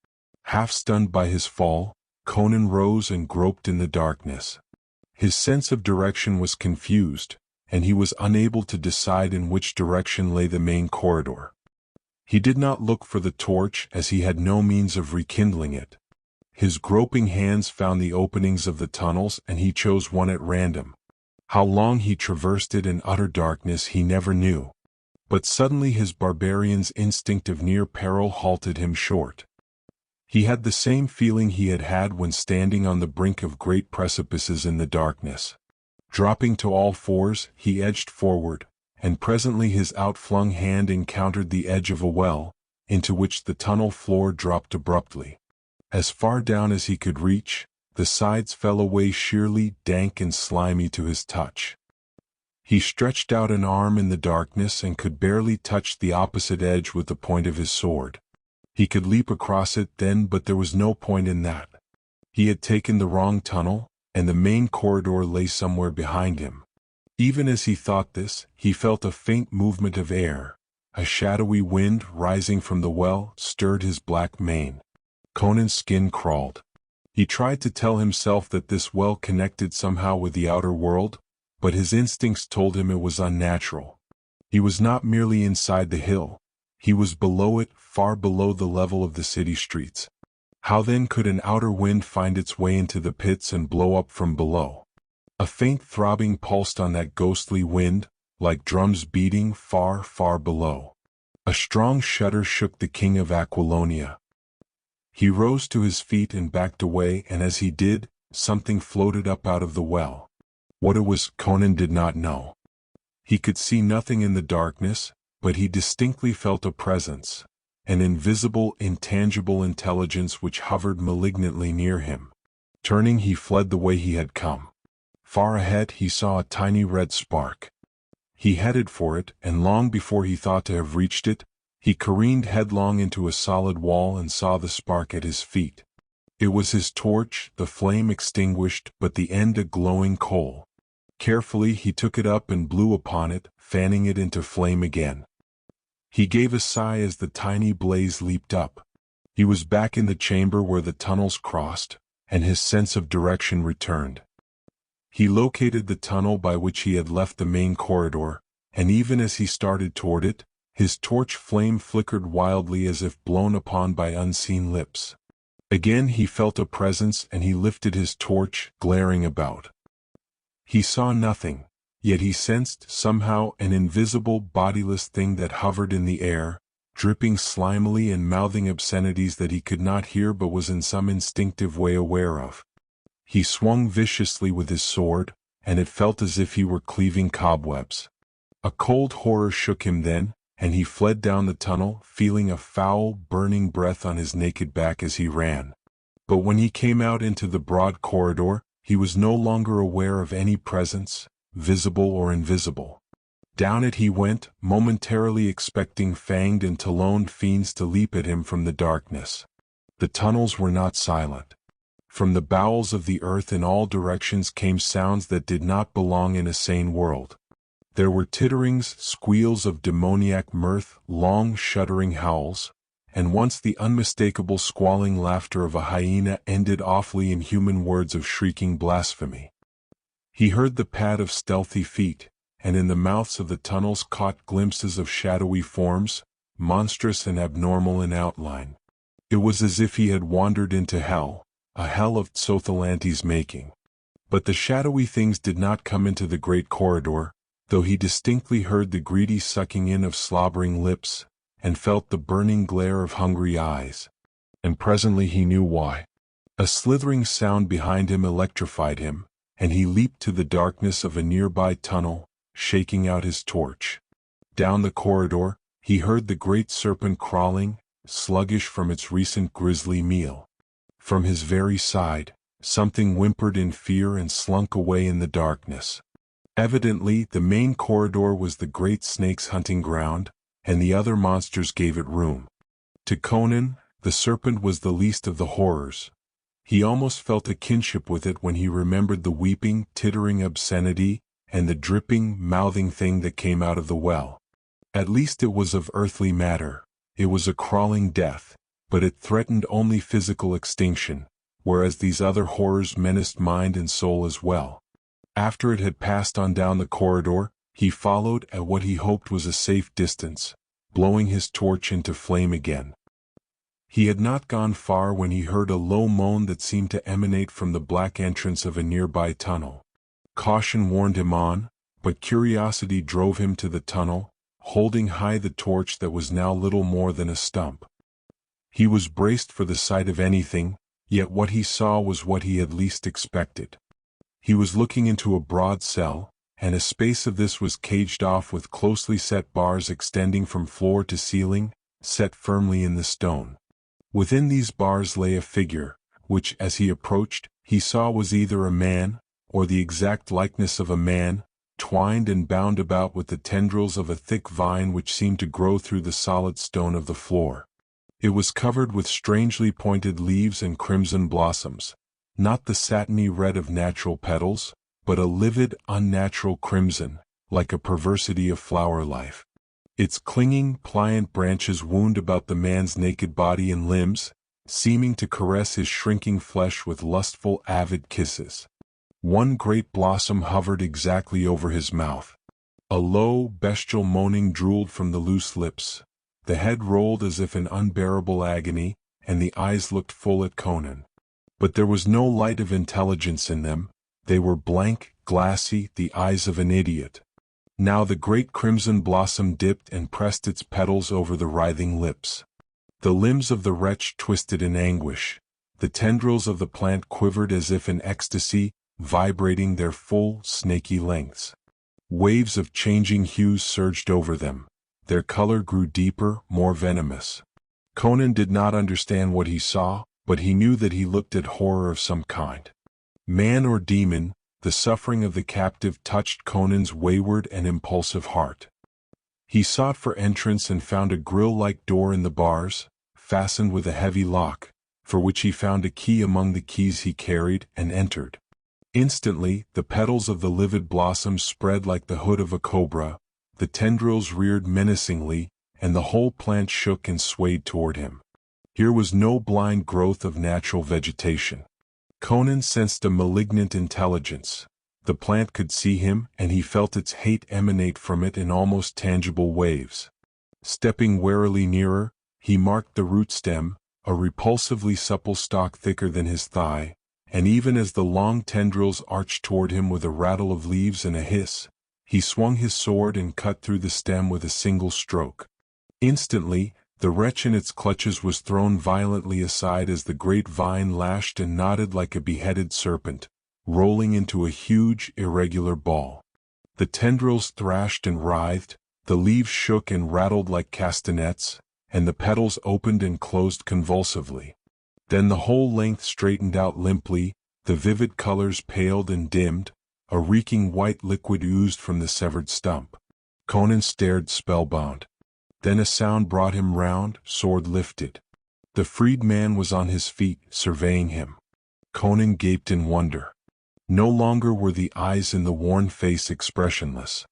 Half stunned by his fall, Conan rose and groped in the darkness. His sense of direction was confused, and he was unable to decide in which direction lay the main corridor. He did not look for the torch as he had no means of rekindling it. His groping hands found the openings of the tunnels and he chose one at random. How long he traversed it in utter darkness he never knew. But suddenly his barbarian's instinct of near peril halted him short. He had the same feeling he had had when standing on the brink of great precipices in the darkness. Dropping to all fours, he edged forward, and presently his outflung hand encountered the edge of a well, into which the tunnel floor dropped abruptly. As far down as he could reach, the sides fell away sheerly, dank and slimy to his touch. He stretched out an arm in the darkness and could barely touch the opposite edge with the point of his sword. He could leap across it then, but there was no point in that. He had taken the wrong tunnel, and the main corridor lay somewhere behind him. Even as he thought this, he felt a faint movement of air. A shadowy wind rising from the well stirred his black mane. Conan's skin crawled. He tried to tell himself that this well connected somehow with the outer world, but his instincts told him it was unnatural. He was not merely inside the hill. He was below it, far below the level of the city streets. How then could an outer wind find its way into the pits and blow up from below? A faint throbbing pulsed on that ghostly wind, like drums beating far, far below. A strong shudder shook the king of Aquilonia. He rose to his feet and backed away, and as he did, something floated up out of the well. What it was, Conan did not know. He could see nothing in the darkness, but he distinctly felt a presence, an invisible, intangible intelligence which hovered malignantly near him. Turning, he fled the way he had come. Far ahead he saw a tiny red spark. He headed for it, and long before he thought to have reached it, he careened headlong into a solid wall and saw the spark at his feet. It was his torch, the flame extinguished, but the end a glowing coal. Carefully he took it up and blew upon it, fanning it into flame again. He gave a sigh as the tiny blaze leaped up. He was back in the chamber where the tunnels crossed, and his sense of direction returned. He located the tunnel by which he had left the main corridor, and even as he started toward it, his torch flame flickered wildly as if blown upon by unseen lips. Again he felt a presence and he lifted his torch, glaring about. He saw nothing, yet he sensed somehow an invisible, bodiless thing that hovered in the air, dripping slimily and mouthing obscenities that he could not hear but was in some instinctive way aware of. He swung viciously with his sword, and it felt as if he were cleaving cobwebs. A cold horror shook him then, and he fled down the tunnel, feeling a foul, burning breath on his naked back as he ran. But when he came out into the broad corridor, he was no longer aware of any presence, visible or invisible. Down it he went, momentarily expecting fanged and taloned fiends to leap at him from the darkness. The tunnels were not silent. From the bowels of the earth in all directions came sounds that did not belong in a sane world. There were titterings, squeals of demoniac mirth, long shuddering howls, and once the unmistakable squalling laughter of a hyena ended awfully in human words of shrieking blasphemy. He heard the pad of stealthy feet, and in the mouths of the tunnels caught glimpses of shadowy forms, monstrous and abnormal in outline. It was as if he had wandered into hell, a hell of Thoth-Amon's making. But the shadowy things did not come into the great corridor, though he distinctly heard the greedy sucking in of slobbering lips, and felt the burning glare of hungry eyes. And presently he knew why. A slithering sound behind him electrified him, and he leaped to the darkness of a nearby tunnel, shaking out his torch. Down the corridor, he heard the great serpent crawling, sluggish from its recent grisly meal. From his very side, something whimpered in fear and slunk away in the darkness. Evidently, the main corridor was the great snake's hunting ground, and the other monsters gave it room. To Conan, the serpent was the least of the horrors, He almost felt a kinship with it when he remembered the weeping, tittering obscenity, and the dripping, mouthing thing that came out of the well. At least it was of earthly matter. It was a crawling death, but it threatened only physical extinction, whereas these other horrors menaced mind and soul as well. After it had passed on down the corridor, he followed at what he hoped was a safe distance, blowing his torch into flame again. He had not gone far when he heard a low moan that seemed to emanate from the black entrance of a nearby tunnel. Caution warned him on, but curiosity drove him to the tunnel, holding high the torch that was now little more than a stump. He was braced for the sight of anything, yet what he saw was what he had least expected. He was looking into a broad cell, and a space of this was caged off with closely set bars extending from floor to ceiling, set firmly in the stone. Within these bars lay a figure, which, as he approached, he saw was either a man, or the exact likeness of a man, twined and bound about with the tendrils of a thick vine which seemed to grow through the solid stone of the floor. It was covered with strangely pointed leaves and crimson blossoms, not the satiny red of natural petals, but a livid, unnatural crimson, like a perversity of flower life. Its clinging, pliant branches wound about the man's naked body and limbs, seeming to caress his shrinking flesh with lustful, avid kisses. One great blossom hovered exactly over his mouth. A low, bestial moaning drooled from the loose lips. The head rolled as if in unbearable agony, and the eyes looked full at Conan. But there was no light of intelligence in them. They were blank, glassy, the eyes of an idiot. Now the great crimson blossom dipped and pressed its petals over the writhing lips. The limbs of the wretch twisted in anguish. The tendrils of the plant quivered as if in ecstasy, vibrating their full, snaky lengths. Waves of changing hues surged over them. Their color grew deeper, more venomous. Conan did not understand what he saw, but he knew that he looked at horror of some kind. Man or demon, the suffering of the captive touched Conan's wayward and impulsive heart. He sought for entrance and found a grill-like door in the bars, fastened with a heavy lock, for which he found a key among the keys he carried, and entered. Instantly, the petals of the livid blossom spread like the hood of a cobra, the tendrils reared menacingly, and the whole plant shook and swayed toward him. Here was no blind growth of natural vegetation. Conan sensed a malignant intelligence. The plant could see him, and he felt its hate emanate from it in almost tangible waves. Stepping warily nearer, he marked the root stem, a repulsively supple stalk thicker than his thigh, and even as the long tendrils arched toward him with a rattle of leaves and a hiss, he swung his sword and cut through the stem with a single stroke. Instantly, the wretch in its clutches was thrown violently aside as the great vine lashed and knotted like a beheaded serpent, rolling into a huge, irregular ball. The tendrils thrashed and writhed, the leaves shook and rattled like castanets, and the petals opened and closed convulsively. Then the whole length straightened out limply, the vivid colors paled and dimmed, a reeking white liquid oozed from the severed stump. Conan stared spellbound. Then a sound brought him round, sword lifted. The freed man was on his feet, surveying him. Conan gaped in wonder. No longer were the eyes in the worn face expressionless.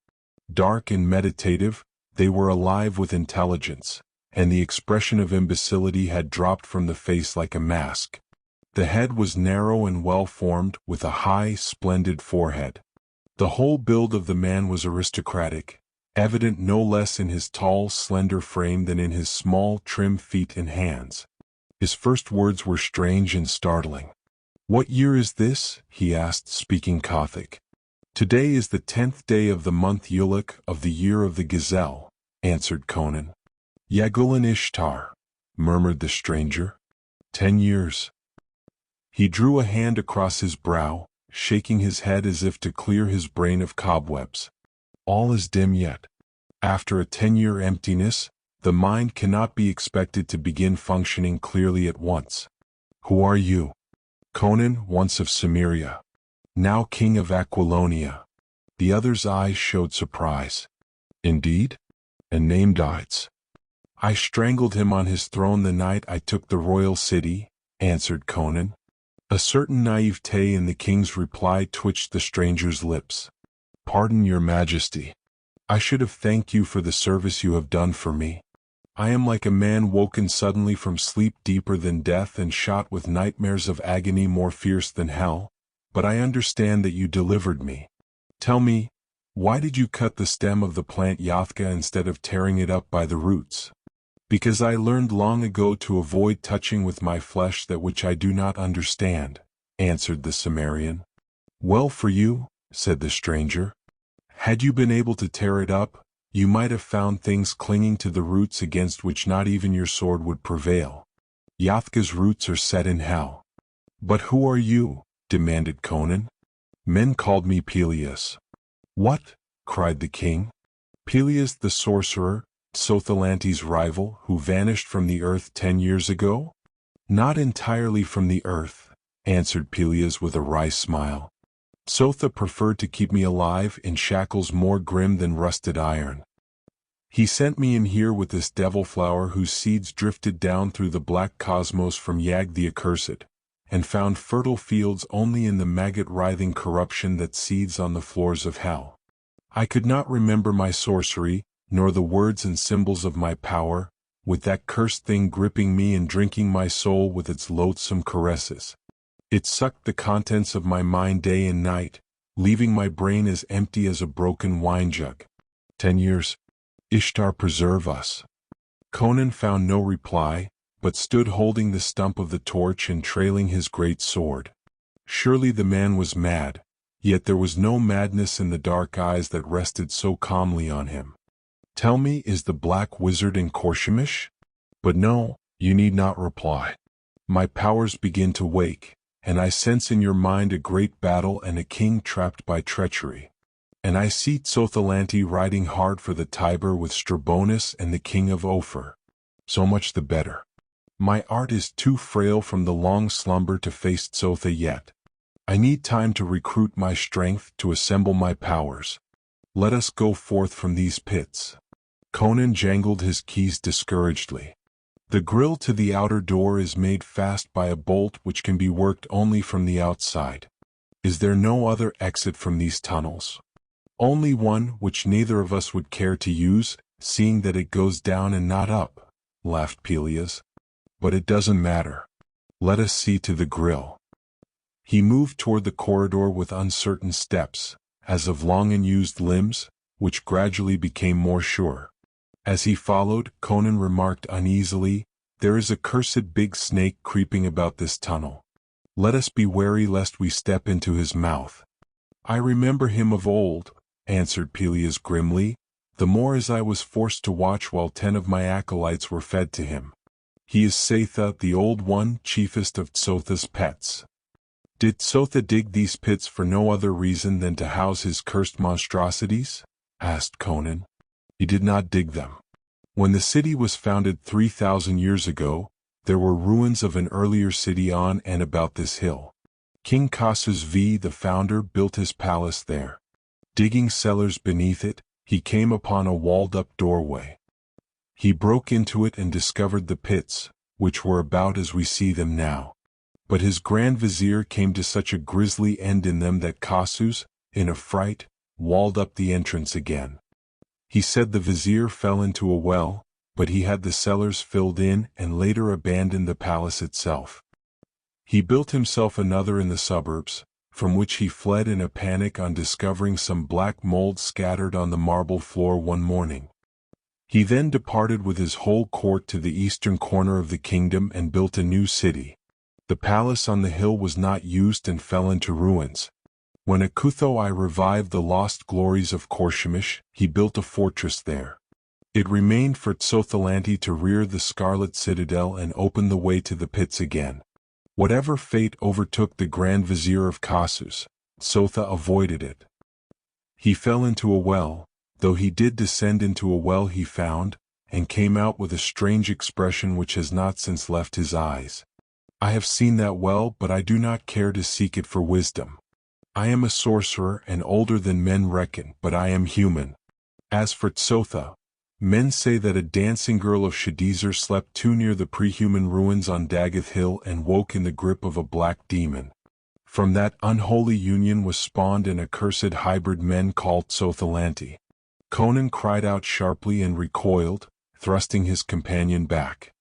Dark and meditative, they were alive with intelligence, and the expression of imbecility had dropped from the face like a mask. The head was narrow and well-formed, with a high, splendid forehead. The whole build of the man was aristocratic, evident no less in his tall, slender frame than in his small, trim feet and hands. His first words were strange and startling. "What year is this?" he asked, speaking Gothic. "Today is the 10th day of the month Uluk of the year of the gazelle," answered Conan. "Yagulan Ishtar," murmured the stranger. 10 years. He drew a hand across his brow, shaking his head as if to clear his brain of cobwebs. All is dim yet. After a 10-year emptiness, the mind cannot be expected to begin functioning clearly at once. "Who are you?" "Conan, once of Cimmeria, now king of Aquilonia." The other's eyes showed surprise. "Indeed? And name dies." "I strangled him on his throne the night I took the royal city," answered Conan. A certain naivete in the king's reply twitched the stranger's lips. "Pardon, your majesty. I should have thanked you for the service you have done for me. I am like a man woken suddenly from sleep deeper than death and shot with nightmares of agony more fierce than hell, but I understand that you delivered me. Tell me, why did you cut the stem of the plant Yathka instead of tearing it up by the roots?" "Because I learned long ago to avoid touching with my flesh that which I do not understand," answered the Cimmerian. "Well for you," said the stranger. "Had you been able to tear it up, you might have found things clinging to the roots against which not even your sword would prevail. Yathka's roots are set in hell." "But who are you?" demanded Conan. "Men called me Perilous." "What?" cried the king. "Perilous the sorcerer, Thoth-Amon's rival, who vanished from the earth 10 years ago?" "Not entirely from the earth," answered Perilous with a wry smile. "Thotha preferred to keep me alive in shackles more grim than rusted iron. He sent me in here with this devil flower whose seeds drifted down through the black cosmos from Yag the Accursed, and found fertile fields only in the maggot-writhing corruption that seethes on the floors of hell. I could not remember my sorcery, nor the words and symbols of my power, with that cursed thing gripping me and drinking my soul with its loathsome caresses. It sucked the contents of my mind day and night, leaving my brain as empty as a broken wine jug. 10 years. Ishtar preserve us." Conan found no reply, but stood holding the stump of the torch and trailing his great sword. Surely the man was mad, yet there was no madness in the dark eyes that rested so calmly on him. "Tell me, is the black wizard in Korshemish?" "But no, you need not reply. My powers begin to wake, and I sense in your mind a great battle and a king trapped by treachery. And I see Thoth-Amon riding hard for the Tiber with Strabonus and the king of Ophir. So much the better. My art is too frail from the long slumber to face Thotha yet. I need time to recruit my strength, to assemble my powers. Let us go forth from these pits." Conan jangled his keys discouragedly. "The grill to the outer door is made fast by a bolt which can be worked only from the outside. Is there no other exit from these tunnels?" "Only one, which neither of us would care to use, seeing that it goes down and not up," laughed Perilous. "But it doesn't matter. Let us see to the grill." He moved toward the corridor with uncertain steps, as of long unused limbs, which gradually became more sure. As he followed, Conan remarked uneasily, "There is a cursed big snake creeping about this tunnel. Let us be wary lest we step into his mouth." "I remember him of old," answered Perilous grimly, "the more as I was forced to watch while 10 of my acolytes were fed to him. He is Setha, the Old One, chiefest of Thotha's pets." "Did Thotha dig these pits for no other reason than to house his cursed monstrosities?" asked Conan. "He did not dig them. When the city was founded 3,000 years ago, there were ruins of an earlier city on and about this hill. King Khosrou the founder built his palace there. Digging cellars beneath it, he came upon a walled-up doorway. He broke into it and discovered the pits, which were about as we see them now. But his Grand Vizier came to such a grisly end in them that Khosrou, in a fright, walled up the entrance again. He said the Vizier fell into a well, but he had the cellars filled in and later abandoned the palace itself. He built himself another in the suburbs, from which he fled in a panic on discovering some black mold scattered on the marble floor one morning. He then departed with his whole court to the eastern corner of the kingdom and built a new city. The palace on the hill was not used and fell into ruins. When Akuthoi revived the lost glories of Korshemish, he built a fortress there. It remained for Thoth-Amon to rear the Scarlet Citadel and open the way to the pits again. Whatever fate overtook the Grand Vizier of Khosrou, Thotha avoided it. He fell into a well, though he did descend into a well he found, and came out with a strange expression which has not since left his eyes. I have seen that well, but I do not care to seek it for wisdom. I am a sorcerer and older than men reckon, but I am human. As for Thotha, Men say that a dancing girl of Shadizar slept too near the prehuman ruins on Daggeth Hill and woke in the grip of a black demon. From that unholy union was spawned an accursed hybrid men called Thoth-Amon. Conan cried out sharply and recoiled, thrusting his companion back.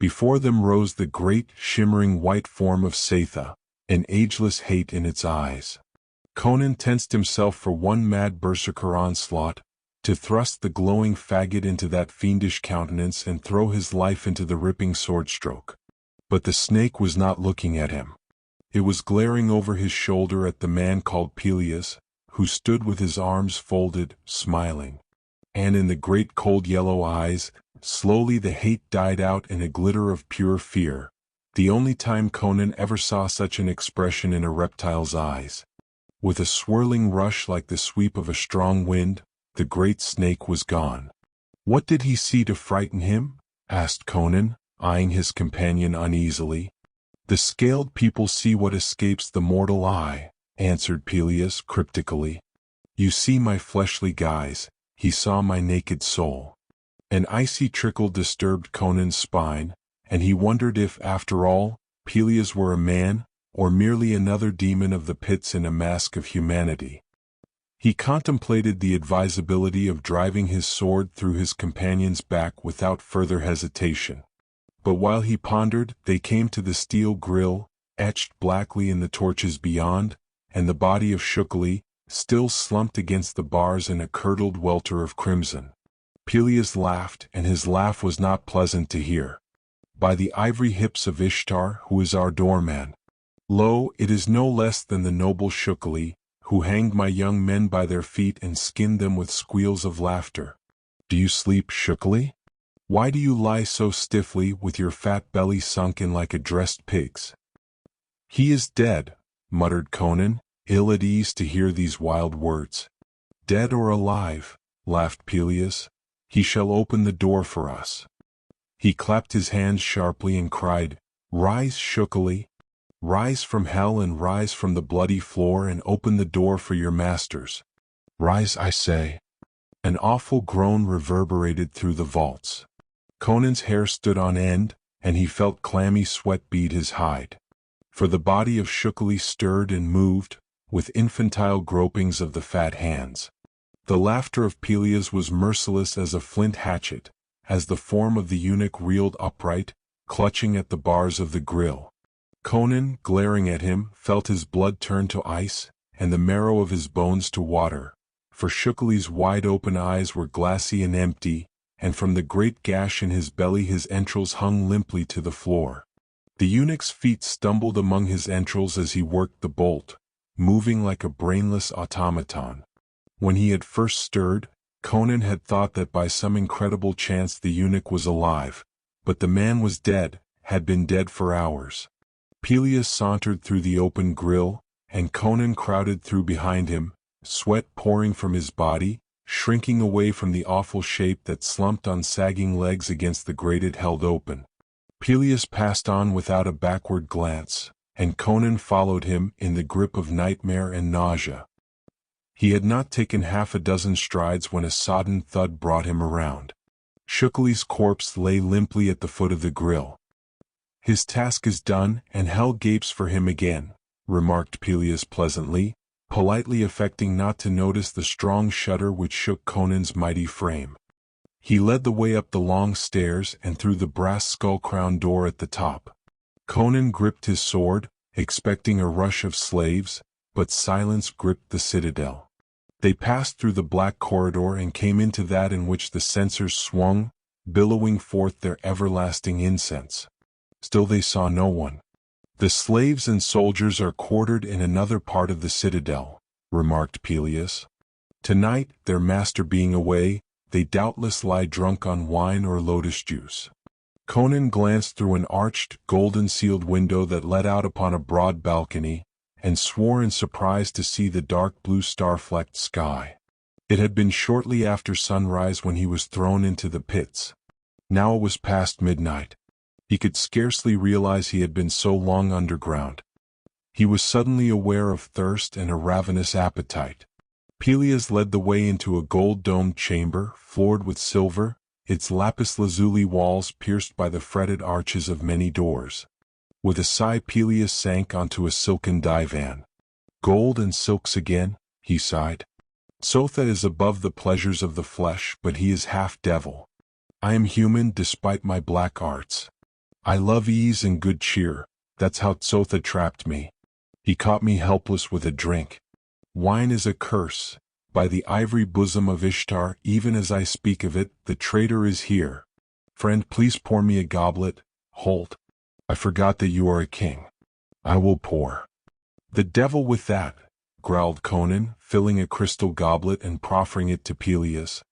Before them rose the great, shimmering white form of Setha, an ageless hate in its eyes. Conan tensed himself for one mad berserker onslaught, to thrust the glowing faggot into that fiendish countenance and throw his life into the ripping sword stroke. But the snake was not looking at him. It was glaring over his shoulder at the man called Perilous, who stood with his arms folded, smiling. And in the great cold yellow eyes, slowly the hate died out in a glitter of pure fear, the only time Conan ever saw such an expression in a reptile's eyes. With a swirling rush like the sweep of a strong wind, the great snake was gone. "What did he see to frighten him?" asked Conan, eyeing his companion uneasily. "The scaled people see what escapes the mortal eye," answered Perilous cryptically. "You see my fleshly guise, he saw my naked soul." An icy trickle disturbed Conan's spine, and he wondered if, after all, Perilous were a man, or merely another demon of the pits in a mask of humanity. He contemplated the advisability of driving his sword through his companion's back without further hesitation. But while he pondered, they came to the steel grill, etched blackly in the torches beyond, and the body of Shukali, still slumped against the bars in a curdled welter of crimson. Perilous laughed, and his laugh was not pleasant to hear. "By the ivory hips of Ishtar, who is our doorman. Lo, it is no less than the noble Shukali, who hanged my young men by their feet and skinned them with squeals of laughter. Do you sleep, Shukali? Why do you lie so stiffly with your fat belly sunken like a dressed pig's?" "He is dead," muttered Conan, ill at ease to hear these wild words. "Dead or alive," laughed Perilous, "he shall open the door for us." He clapped his hands sharply and cried, "Rise, Shukali! Rise from hell and rise from the bloody floor and open the door for your masters. Rise, I say." An awful groan reverberated through the vaults. Conan's hair stood on end, and he felt clammy sweat bead his hide. For the body of Shukali stirred and moved, with infantile gropings of the fat hands. The laughter of Perilous was merciless as a flint hatchet, as the form of the eunuch reeled upright, clutching at the bars of the grill. Conan, glaring at him, felt his blood turn to ice, and the marrow of his bones to water, for Shukali's wide-open eyes were glassy and empty, and from the great gash in his belly his entrails hung limply to the floor. The eunuch's feet stumbled among his entrails as he worked the bolt, moving like a brainless automaton. When he had first stirred, Conan had thought that by some incredible chance the eunuch was alive, but the man was dead, had been dead for hours. Perilous sauntered through the open grill, and Conan crowded through behind him, sweat pouring from his body, shrinking away from the awful shape that slumped on sagging legs against the grate it held open. Perilous passed on without a backward glance, and Conan followed him in the grip of nightmare and nausea. He had not taken half a dozen strides when a sodden thud brought him around. Shukali's corpse lay limply at the foot of the grill. "His task is done, and hell gapes for him again," remarked Perilous pleasantly, politely affecting not to notice the strong shudder which shook Conan's mighty frame. He led the way up the long stairs and through the brass skull-crowned door at the top. Conan gripped his sword, expecting a rush of slaves, but silence gripped the citadel. They passed through the black corridor and came into that in which the censers swung, billowing forth their everlasting incense. Still they saw no one. "The slaves and soldiers are quartered in another part of the citadel," remarked Perilous. "Tonight, their master being away, they doubtless lie drunk on wine or lotus juice." Conan glanced through an arched, golden-sealed window that led out upon a broad balcony, and swore in surprise to see the dark blue star-flecked sky. It had been shortly after sunrise when he was thrown into the pits. Now it was past midnight. He could scarcely realize he had been so long underground. He was suddenly aware of thirst and a ravenous appetite. Perilous led the way into a gold-domed chamber, floored with silver, its lapis lazuli walls pierced by the fretted arches of many doors. With a sigh Peleus sank onto a silken divan. Gold and silks again, he sighed. Thoth is above the pleasures of the flesh, but he is half devil. I am human despite my black arts. I love ease and good cheer, that's how Thoth trapped me. He caught me helpless with a drink. Wine is a curse. By the ivory bosom of Ishtar, even as I speak of it, the traitor is here. Friend, please pour me a goblet. Hold. I forgot that you are a king. I will pour. The devil with that, growled Conan, filling a crystal goblet and proffering it to Peleus.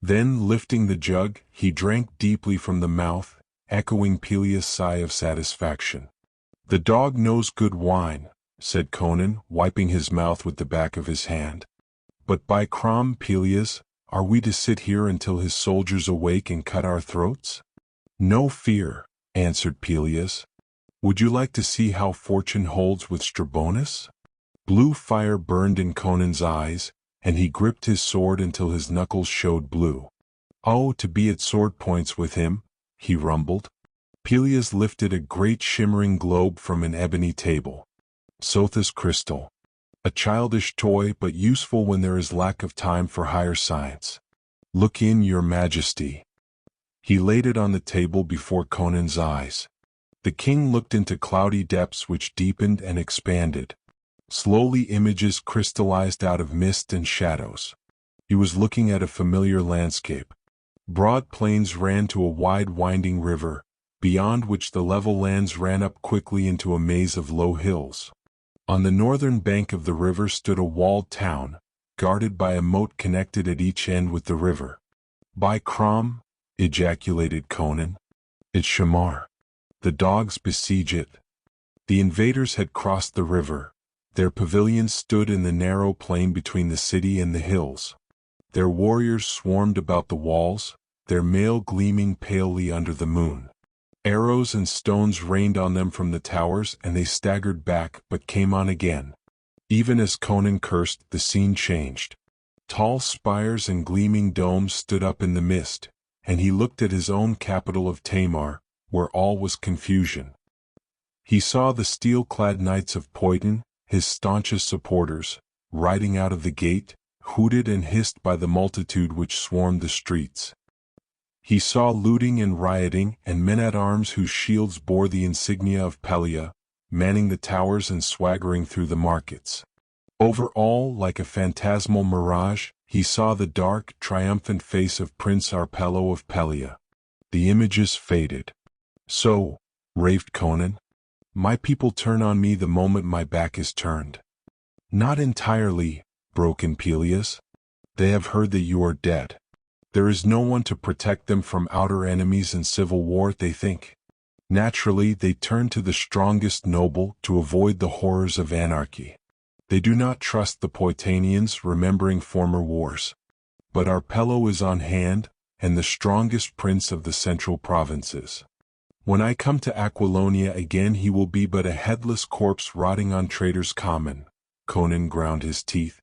Then, lifting the jug, he drank deeply from the mouth, echoing Peleus' sigh of satisfaction. The dog knows good wine, said Conan, wiping his mouth with the back of his hand. But by Crom, Peleus, are we to sit here until his soldiers awake and cut our throats? No fear, answered Peleus. Would you like to see how fortune holds with Strabonus? Blue fire burned in Conan's eyes, and he gripped his sword until his knuckles showed blue. Oh, to be at sword points with him, he rumbled. Peleus lifted a great shimmering globe from an ebony table. Thoth's crystal. A childish toy but useful when there is lack of time for higher science. Look in, your majesty. He laid it on the table before Conan's eyes. The king looked into cloudy depths which deepened and expanded. Slowly images crystallized out of mist and shadows. He was looking at a familiar landscape. Broad plains ran to a wide winding river, beyond which the level lands ran up quickly into a maze of low hills. On the northern bank of the river stood a walled town, guarded by a moat connected at each end with the river. By Crom, ejaculated Conan. It's Shamar. The dogs besiege it. The invaders had crossed the river. Their pavilions stood in the narrow plain between the city and the hills. Their warriors swarmed about the walls, their mail gleaming palely under the moon. Arrows and stones rained on them from the towers, and they staggered back but came on again. Even as Conan cursed, the scene changed. Tall spires and gleaming domes stood up in the mist, and he looked at his own capital of Tamar, where all was confusion. He saw the steel-clad knights of Poitiers, his staunchest supporters, riding out of the gate, hooted and hissed by the multitude which swarmed the streets. He saw looting and rioting, and men-at-arms whose shields bore the insignia of Pelia, manning the towers and swaggering through the markets. Over all, like a phantasmal mirage, he saw the dark, triumphant face of Prince Arpello of Pelia. The images faded. So, raved Conan, my people turn on me the moment my back is turned. Not entirely, broke in Peleus. They have heard that you are dead. There is no one to protect them from outer enemies and civil war, they think. Naturally, they turn to the strongest noble to avoid the horrors of anarchy. They do not trust the Poitanians, remembering former wars. But Arpello is on hand, and the strongest prince of the central provinces. When I come to Aquilonia again, he will be but a headless corpse rotting on Traitors' Common. Conan ground his teeth.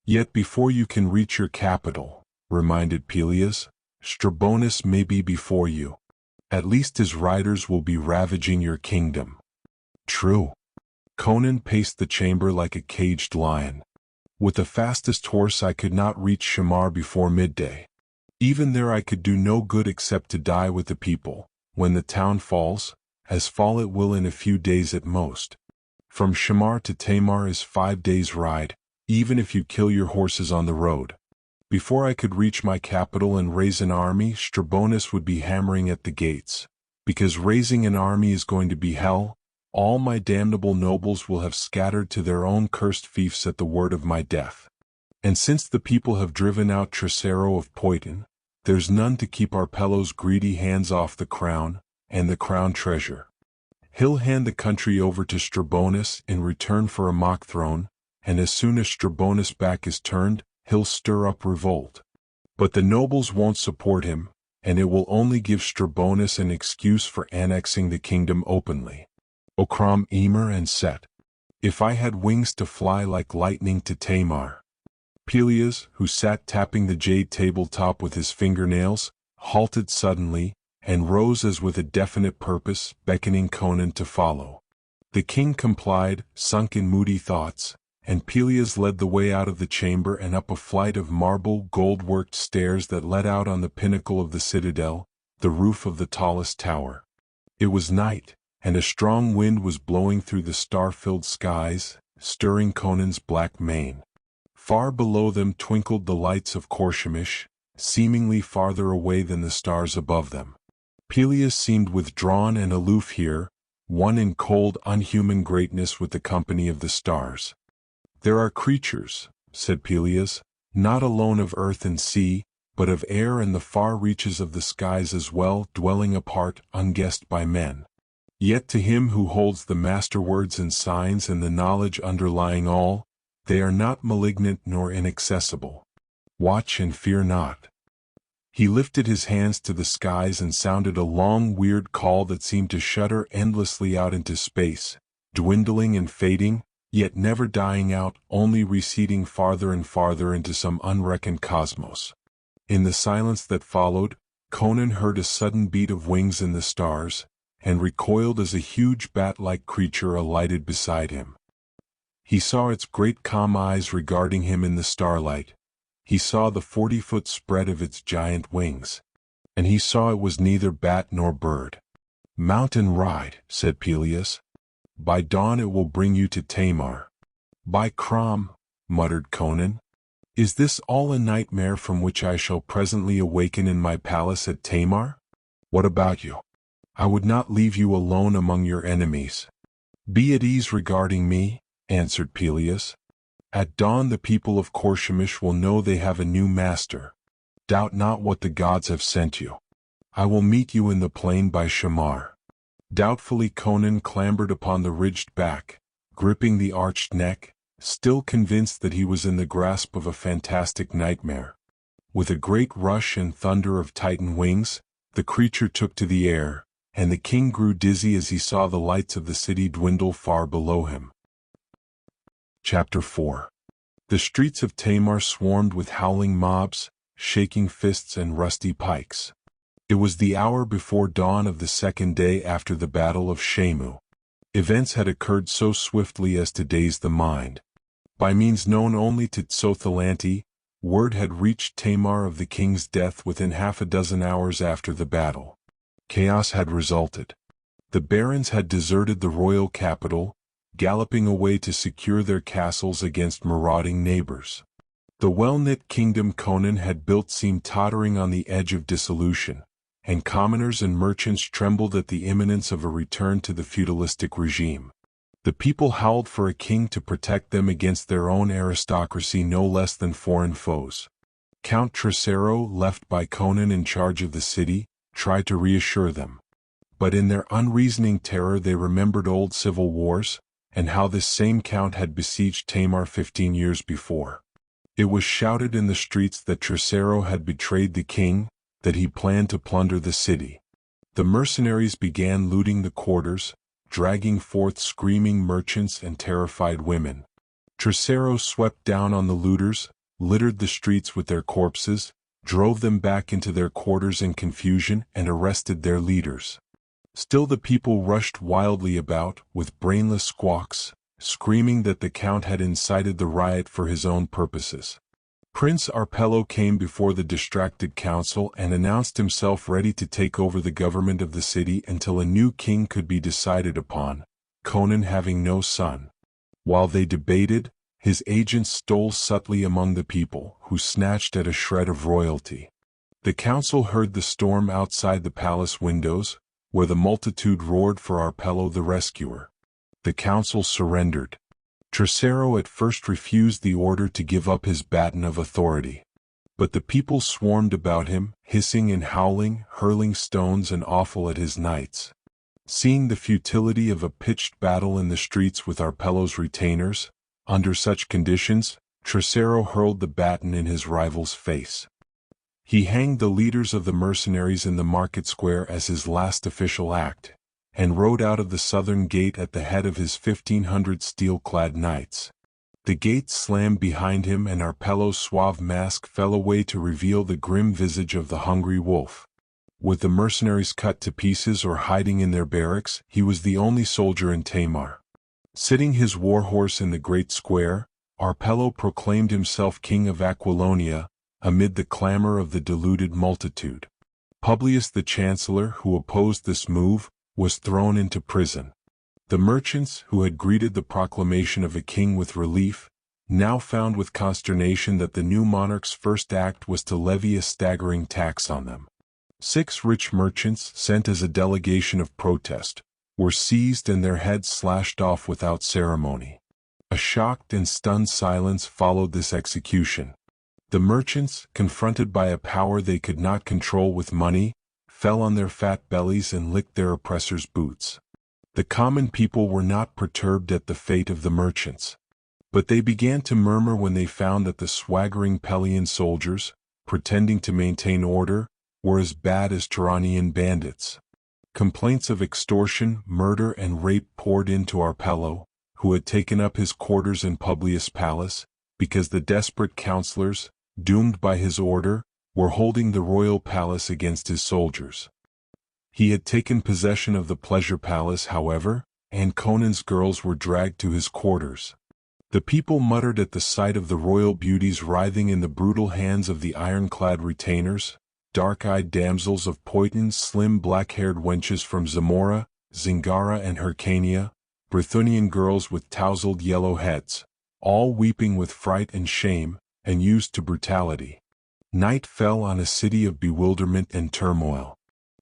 Yet before you can reach your capital, reminded Peleus, Strabonus may be before you. At least his riders will be ravaging your kingdom. True. Conan paced the chamber like a caged lion. With the fastest horse I could not reach Shamar before midday. Even there I could do no good except to die with the people, when the town falls, as fall it will in a few days at most. From Shamar to Tamar is 5 days' ride, even if you kill your horses on the road. Before I could reach my capital and raise an army, Strabonus would be hammering at the gates. Because raising an army is going to be hell, all my damnable nobles will have scattered to their own cursed fiefs at the word of my death. And since the people have driven out Tricero of Poitiers, there's none to keep Arpello's greedy hands off the crown, and the crown treasure. He'll hand the country over to Strabonus in return for a mock throne, and as soon as Strabonus' back is turned, he'll stir up revolt. But the nobles won't support him, and it will only give Strabonus an excuse for annexing the kingdom openly. O Crom, Emer and Set. If I had wings to fly like lightning to Tamar. Peleus, who sat tapping the jade tabletop with his fingernails, halted suddenly, and rose as with a definite purpose, beckoning Conan to follow. The king complied, sunk in moody thoughts, and Pelias led the way out of the chamber and up a flight of marble gold-worked stairs that led out on the pinnacle of the citadel, the roof of the tallest tower. It was night, and a strong wind was blowing through the star-filled skies, stirring Conan's black mane. Far below them twinkled the lights of Korshemish, seemingly farther away than the stars above them. Pelias seemed withdrawn and aloof here, one in cold, unhuman greatness with the company of the stars. "There are creatures," said Pelias, "not alone of earth and sea, but of air and the far reaches of the skies as well, dwelling apart, unguessed by men. Yet to him who holds the master words and signs and the knowledge underlying all, they are not malignant nor inaccessible. Watch and fear not." He lifted his hands to the skies and sounded a long, weird call that seemed to shudder endlessly out into space, dwindling and fading, yet never dying out, only receding farther and farther into some unreckoned cosmos. In the silence that followed, Conan heard a sudden beat of wings in the stars, and recoiled as a huge bat-like creature alighted beside him. He saw its great calm eyes regarding him in the starlight. He saw the 40-foot spread of its giant wings. And he saw it was neither bat nor bird. "Mount and ride," said Pelias. "By dawn it will bring you to Tamar." "By Crom," muttered Conan. "Is this all a nightmare from which I shall presently awaken in my palace at Tamar? What about you? I would not leave you alone among your enemies." "Be at ease regarding me," answered Pelias. "At dawn the people of Korshemish will know they have a new master. Doubt not what the gods have sent you. I will meet you in the plain by Shamar." Doubtfully Conan clambered upon the ridged back, gripping the arched neck, still convinced that he was in the grasp of a fantastic nightmare. With a great rush and thunder of titan wings, the creature took to the air, and the king grew dizzy as he saw the lights of the city dwindle far below him. Chapter 4. The streets of Tamar swarmed with howling mobs, shaking fists and rusty pikes. It was the hour before dawn of the second day after the Battle of Shamu. Events had occurred so swiftly as to daze the mind. By means known only to Thoth-Amon, word had reached Tamar of the king's death within half a dozen hours after the battle. Chaos had resulted. The barons had deserted the royal capital, galloping away to secure their castles against marauding neighbors. The well-knit kingdom Conan had built seemed tottering on the edge of dissolution, and commoners and merchants trembled at the imminence of a return to the feudalistic regime. The people howled for a king to protect them against their own aristocracy no less than foreign foes. Count Treacherous, left by Conan in charge of the city, tried to reassure them. But in their unreasoning terror they remembered old civil wars, and how this same count had besieged Tamar 15 years before. It was shouted in the streets that Treacherous had betrayed the king, that he planned to plunder the city. The mercenaries began looting the quarters, dragging forth screaming merchants and terrified women. Treacherous swept down on the looters, littered the streets with their corpses, drove them back into their quarters in confusion and arrested their leaders. Still the people rushed wildly about, with brainless squawks, screaming that the count had incited the riot for his own purposes. Prince Arpello came before the distracted council and announced himself ready to take over the government of the city until a new king could be decided upon, Conan having no son. While they debated, his agents stole subtly among the people, who snatched at a shred of royalty. The council heard the storm outside the palace windows, where the multitude roared for Arpello the rescuer. The council surrendered. Treacherous at first refused the order to give up his baton of authority. But the people swarmed about him, hissing and howling, hurling stones and offal at his knights. Seeing the futility of a pitched battle in the streets with Arpello's retainers, under such conditions, Treacherous hurled the baton in his rival's face. He hanged the leaders of the mercenaries in the market square as his last official act, and rode out of the southern gate at the head of his 1,500 steel-clad knights. The gate slammed behind him and Arpello's suave mask fell away to reveal the grim visage of the hungry wolf, With the mercenaries cut to pieces or hiding in their barracks, he was the only soldier in Tamar. Sitting his warhorse in the great square, Arpello proclaimed himself king of Aquilonia, amid the clamor of the deluded multitude. Publius the chancellor, who opposed this move, was thrown into prison. The merchants, who had greeted the proclamation of a king with relief, now found with consternation that the new monarch's first act was to levy a staggering tax on them. 6 rich merchants, sent as a delegation of protest, were seized and their heads slashed off without ceremony. A shocked and stunned silence followed this execution. The merchants, confronted by a power they could not control with money, fell on their fat bellies and licked their oppressors' boots. The common people were not perturbed at the fate of the merchants, but they began to murmur when they found that the swaggering Pelian soldiers, pretending to maintain order, were as bad as Tyrannian bandits. Complaints of extortion, murder, and rape poured into Arpello, who had taken up his quarters in Publius' palace, because the desperate counselors, doomed by his order, were holding the royal palace against his soldiers. He had taken possession of the pleasure palace, however, and Conan's girls were dragged to his quarters. The people muttered at the sight of the royal beauties writhing in the brutal hands of the ironclad retainers, dark-eyed damsels of Poiton, slim black-haired wenches from Zamora, Zingara and Hyrcania, Brythunian girls with tousled yellow heads, all weeping with fright and shame, and used to brutality. Night fell on a city of bewilderment and turmoil.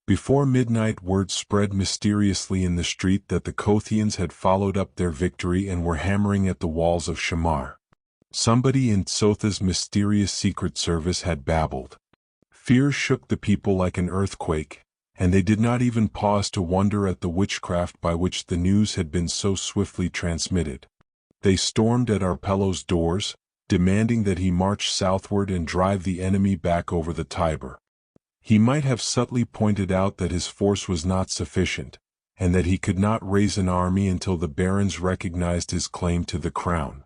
Before midnight, word spread mysteriously in the street that the Kothians had followed up their victory and were hammering at the walls of Shamar. Somebody in Tsotha's mysterious secret service had babbled. Fear shook the people like an earthquake, and they did not even pause to wonder at the witchcraft by which the news had been so swiftly transmitted. They stormed at Arpello's doors, demanding that he march southward and drive the enemy back over the Tiber. He might have subtly pointed out that his force was not sufficient, and that he could not raise an army until the barons recognized his claim to the crown.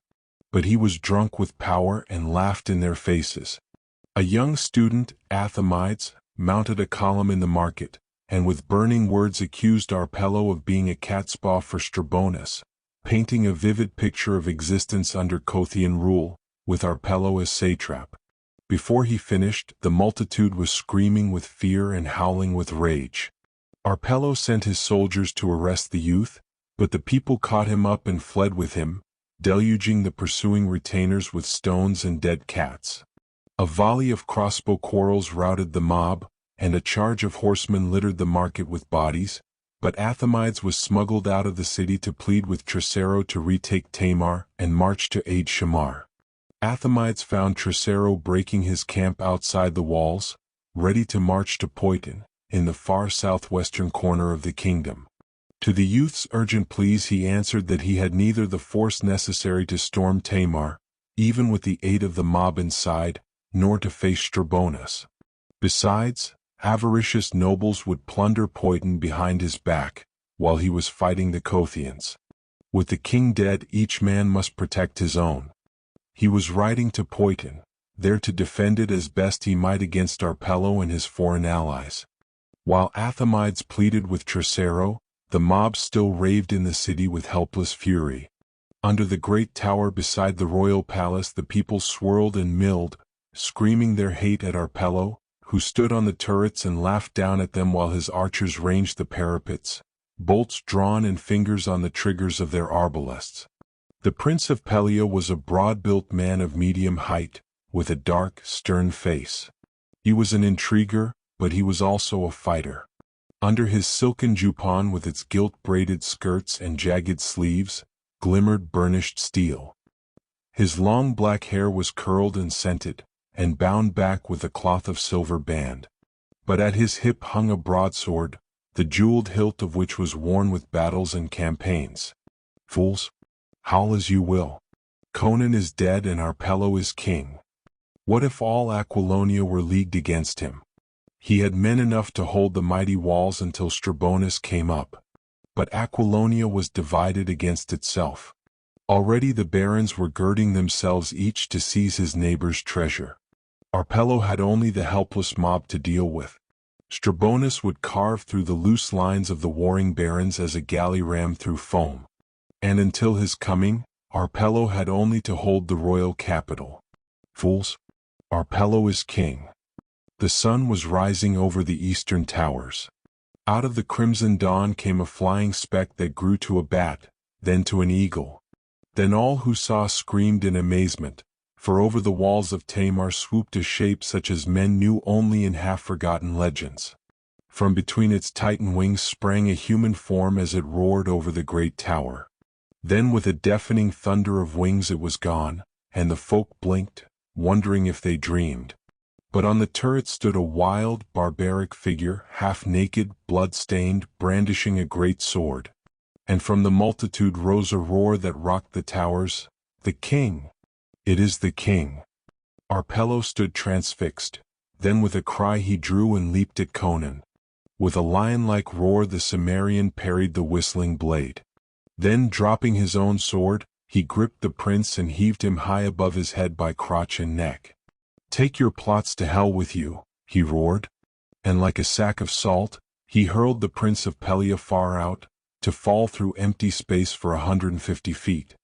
But he was drunk with power and laughed in their faces. A young student, Athamides, mounted a column in the market, and with burning words accused Arpello of being a catspaw for Strabonus, painting a vivid picture of existence under Kothian rule, with Arpello as satrap. Before he finished, the multitude was screaming with fear and howling with rage. Arpello sent his soldiers to arrest the youth, but the people caught him up and fled with him, deluging the pursuing retainers with stones and dead cats. A volley of crossbow quarrels routed the mob, and a charge of horsemen littered the market with bodies, but Athamides was smuggled out of the city to plead with Tricero to retake Tamar and march to aid Shamar. Athamides found Tricero breaking his camp outside the walls, ready to march to Poiton, in the far southwestern corner of the kingdom. To the youth's urgent pleas he answered that he had neither the force necessary to storm Tamar, even with the aid of the mob inside, nor to face Strabonus. Besides, avaricious nobles would plunder Poiton behind his back, while he was fighting the Kothians. With the king dead, each man must protect his own. He was riding to Poiton, there to defend it as best he might against Arpello and his foreign allies. While Athamides pleaded with Tricero, the mob still raved in the city with helpless fury. Under the great tower beside the royal palace the people swirled and milled, screaming their hate at Arpello, who stood on the turrets and laughed down at them while his archers ranged the parapets, bolts drawn and fingers on the triggers of their arbalests. The Prince of Pelia was a broad-built man of medium height, with a dark, stern face. He was an intriguer, but he was also a fighter. Under his silken jupon with its gilt-braided skirts and jagged sleeves, glimmered burnished steel. His long black hair was curled and scented, and bound back with a cloth of silver band. But at his hip hung a broadsword, the jeweled hilt of which was worn with battles and campaigns. Fools! Howl as you will. Conan is dead and Arpello is king. What if all Aquilonia were leagued against him? He had men enough to hold the mighty walls until Strabonus came up. But Aquilonia was divided against itself. Already the barons were girding themselves each to seize his neighbor's treasure. Arpello had only the helpless mob to deal with. Strabonus would carve through the loose lines of the warring barons as a galley ram through foam. And until his coming, Arpello had only to hold the royal capital. Fools! Arpello is king. The sun was rising over the eastern towers. Out of the crimson dawn came a flying speck that grew to a bat, then to an eagle. Then all who saw screamed in amazement, for over the walls of Tamar swooped a shape such as men knew only in half-forgotten legends. From between its titan wings sprang a human form as it roared over the great tower. Then with a deafening thunder of wings it was gone, and the folk blinked, wondering if they dreamed. But on the turret stood a wild, barbaric figure, half-naked, blood-stained, brandishing a great sword. And from the multitude rose a roar that rocked the towers, "The king! It is the king!" Arpello stood transfixed. Then with a cry he drew and leaped at Conan. With a lion-like roar the Cimmerian parried the whistling blade. Then dropping his own sword, he gripped the prince and heaved him high above his head by crotch and neck. "Take your plots to hell with you," he roared. And like a sack of salt, he hurled the prince of Pelia far out, to fall through empty space for 150 feet.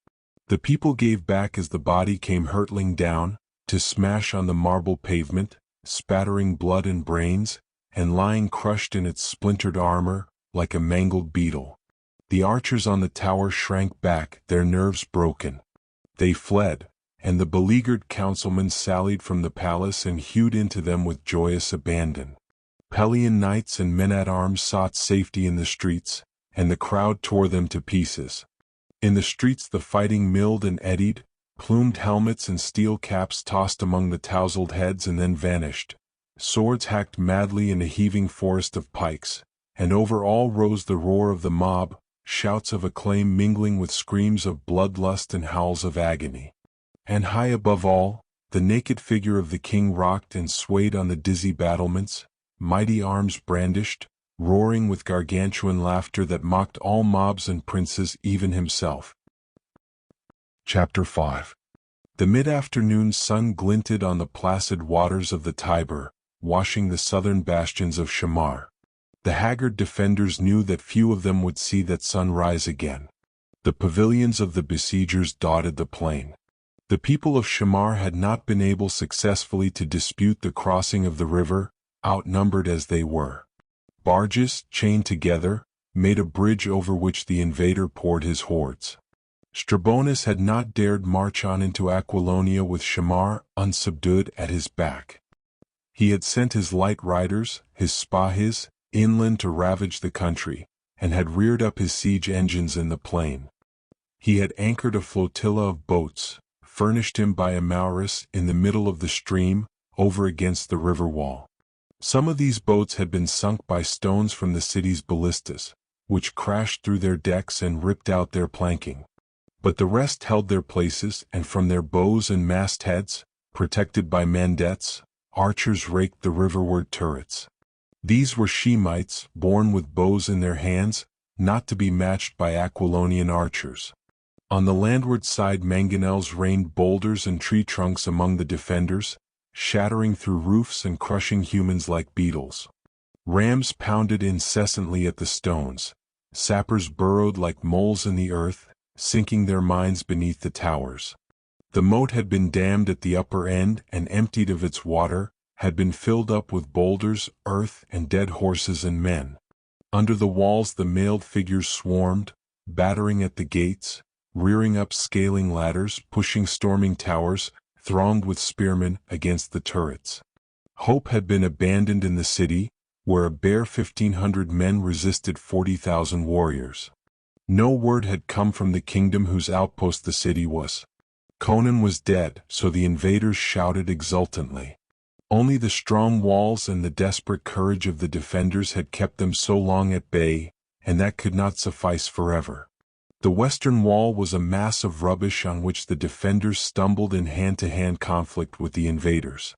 The people gave back as the body came hurtling down, to smash on the marble pavement, spattering blood and brains, and lying crushed in its splintered armor, like a mangled beetle. The archers on the tower shrank back, their nerves broken. They fled, and the beleaguered councilmen sallied from the palace and hewed into them with joyous abandon. Pelian knights and men-at-arms sought safety in the streets, and the crowd tore them to pieces. In the streets the fighting milled and eddied, plumed helmets and steel caps tossed among the tousled heads and then vanished. Swords hacked madly in a heaving forest of pikes, and over all rose the roar of the mob, shouts of acclaim mingling with screams of bloodlust and howls of agony. And high above all, the naked figure of the king rocked and swayed on the dizzy battlements, mighty arms brandished, roaring with gargantuan laughter that mocked all mobs and princes, even himself. Chapter 5. The mid-afternoon sun glinted on the placid waters of the Tiber, washing the southern bastions of Shamar. The haggard defenders knew that few of them would see that sun rise again. The pavilions of the besiegers dotted the plain. The people of Shamar had not been able successfully to dispute the crossing of the river, outnumbered as they were. Barges, chained together, made a bridge over which the invader poured his hordes. Strabonus had not dared march on into Aquilonia with Shamar unsubdued at his back. He had sent his light riders, his spahis, inland to ravage the country, and had reared up his siege engines in the plain. He had anchored a flotilla of boats, furnished him by a Maurus, in the middle of the stream, over against the river wall. Some of these boats had been sunk by stones from the city's ballistas, which crashed through their decks and ripped out their planking. But the rest held their places, and from their bows and mastheads, protected by mandettes, archers raked the riverward turrets. These were Shemites, born with bows in their hands, not to be matched by Aquilonian archers. On the landward side mangonels rained boulders and tree trunks among the defenders, shattering through roofs and crushing humans like beetles. Rams pounded incessantly at the stones. Sappers burrowed like moles in the earth, sinking their mines beneath the towers. The moat had been dammed at the upper end and emptied of its water, had been filled up with boulders, earth, and dead horses and men. Under the walls the mailed figures swarmed, battering at the gates, rearing up scaling ladders, pushing storming towers, thronged with spearmen against the turrets. Hope had been abandoned in the city, where a bare 1,500 men resisted 40,000 warriors. No word had come from the kingdom whose outpost the city was. Conan was dead, so the invaders shouted exultantly. Only the strong walls and the desperate courage of the defenders had kept them so long at bay, and that could not suffice forever. The western wall was a mass of rubbish on which the defenders stumbled in hand-to-hand conflict with the invaders.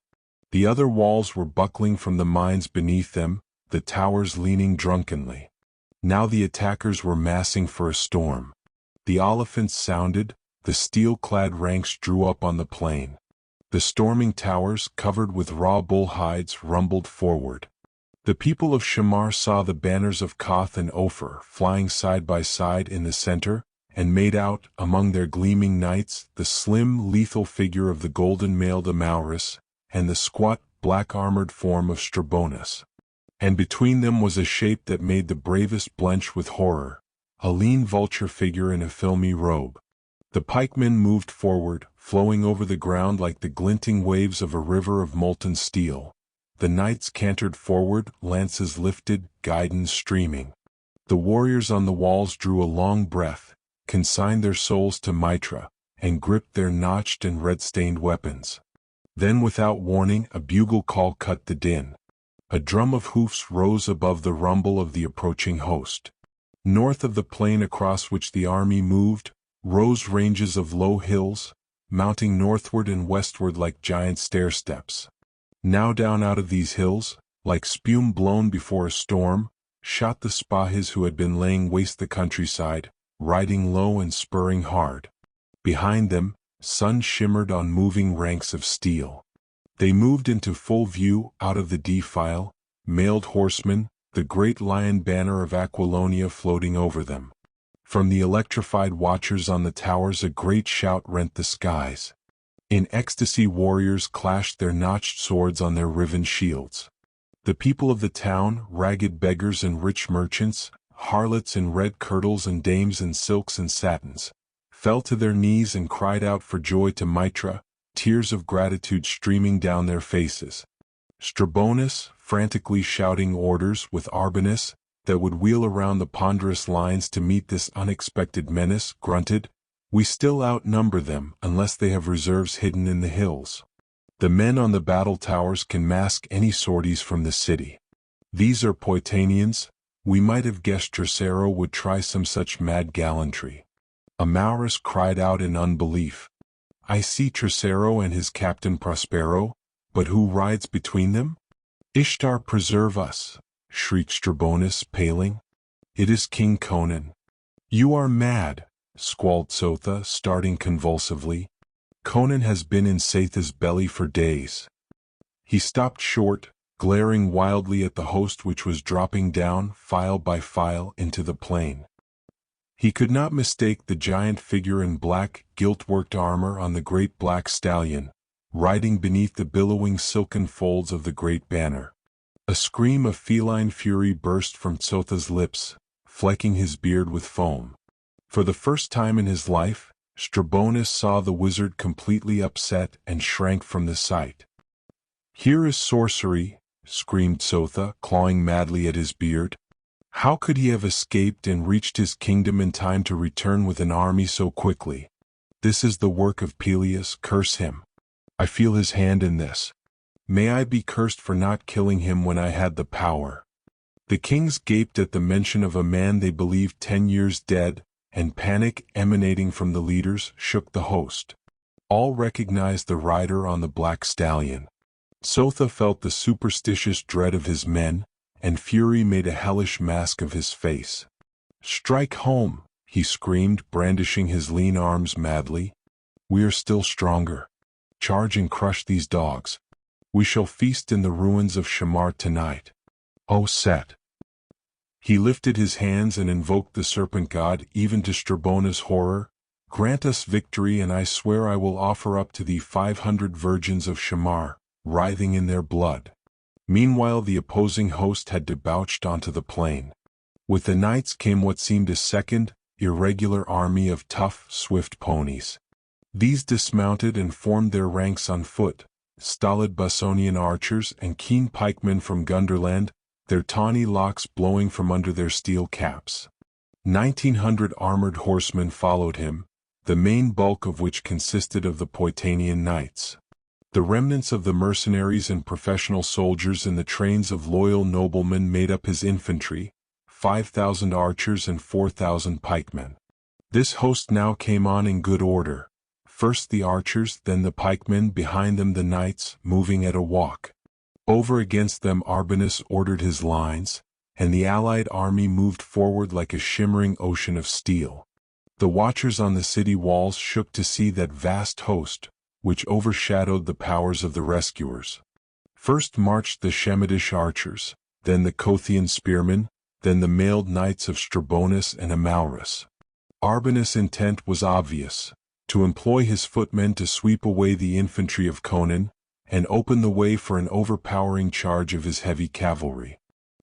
The other walls were buckling from the mines beneath them, the towers leaning drunkenly. Now the attackers were massing for a storm. The oliphants sounded, the steel-clad ranks drew up on the plain. The storming towers, covered with raw bull hides, rumbled forward. The people of Shamar saw the banners of Koth and Ophir flying side by side in the center, and made out, among their gleaming knights, the slim, lethal figure of the golden-mailed Amauris, and the squat, black-armored form of Strabonus. And between them was a shape that made the bravest blench with horror, a lean vulture figure in a filmy robe. The pikemen moved forward, flowing over the ground like the glinting waves of a river of molten steel. The knights cantered forward, lances lifted, guidons streaming. The warriors on the walls drew a long breath, consigned their souls to Mitra, and gripped their notched and red-stained weapons. Then without warning a bugle call cut the din. A drum of hoofs rose above the rumble of the approaching host. North of the plain across which the army moved, rose ranges of low hills, mounting northward and westward like giant stair-steps. Now down out of these hills, like spume blown before a storm, shot the Spahis who had been laying waste the countryside, riding low and spurring hard. Behind them, sun shimmered on moving ranks of steel. They moved into full view out of the defile, mailed horsemen, the great lion banner of Aquilonia floating over them. From the electrified watchers on the towers a great shout rent the skies. In ecstasy warriors clashed their notched swords on their riven shields. The people of the town, ragged beggars and rich merchants, harlots in red kirtles and dames in silks and satins, fell to their knees and cried out for joy to Mitra, tears of gratitude streaming down their faces. Strabonus, frantically shouting orders with Arbanus, that would wheel around the ponderous lines to meet this unexpected menace, grunted, "We still outnumber them unless they have reserves hidden in the hills. The men on the battle towers can mask any sorties from the city. These are Poitanians. We might have guessed Tricero would try some such mad gallantry." Amauris cried out in unbelief. "I see Tricero and his captain Prospero, but who rides between them?" "Ishtar preserve us!" shrieked Strabonus, paling. "It is King Conan." "You are mad," squalled Sotha, starting convulsively. "Conan has been in Satha's belly for days." He stopped short, glaring wildly at the host which was dropping down, file by file, into the plain. He could not mistake the giant figure in black, gilt-worked armor on the great black stallion, riding beneath the billowing silken folds of the great banner. A scream of feline fury burst from Sotha's lips, flecking his beard with foam. For the first time in his life, Strabonus saw the wizard completely upset and shrank from the sight. "Here is sorcery," screamed Sotha, clawing madly at his beard. "How could he have escaped and reached his kingdom in time to return with an army so quickly? This is the work of Peleus, curse him. I feel his hand in this. May I be cursed for not killing him when I had the power." The kings gaped at the mention of a man they believed 10 years dead, and panic emanating from the leaders shook the host. All recognized the rider on the black stallion. Sotha felt the superstitious dread of his men, and fury made a hellish mask of his face. "Strike home," he screamed, brandishing his lean arms madly. "We are still stronger. Charge and crush these dogs. We shall feast in the ruins of Shamar tonight. O Set!" He lifted his hands and invoked the serpent god, even to Strabonus' horror. "Grant us victory, and I swear I will offer up to thee 500 virgins of Shamar, writhing in their blood." Meanwhile the opposing host had debouched onto the plain. With the knights came what seemed a second, irregular army of tough, swift ponies. These dismounted and formed their ranks on foot, stolid Basonian archers and keen pikemen from Gunderland, their tawny locks blowing from under their steel caps. 1,900 armored horsemen followed him, the main bulk of which consisted of the Poitanian knights. The remnants of the mercenaries and professional soldiers in the trains of loyal noblemen made up his infantry, 5,000 archers and 4,000 pikemen. This host now came on in good order. First the archers, then the pikemen, behind them the knights, moving at a walk. Over against them Arbanus ordered his lines, and the allied army moved forward like a shimmering ocean of steel. The watchers on the city walls shook to see that vast host, which overshadowed the powers of the rescuers. First marched the Shemitish archers, then the Kothian spearmen, then the mailed knights of Strabonus and Amalrus. Arbanus' intent was obvious, to employ his footmen to sweep away the infantry of Conan, and open the way for an overpowering charge of his heavy cavalry.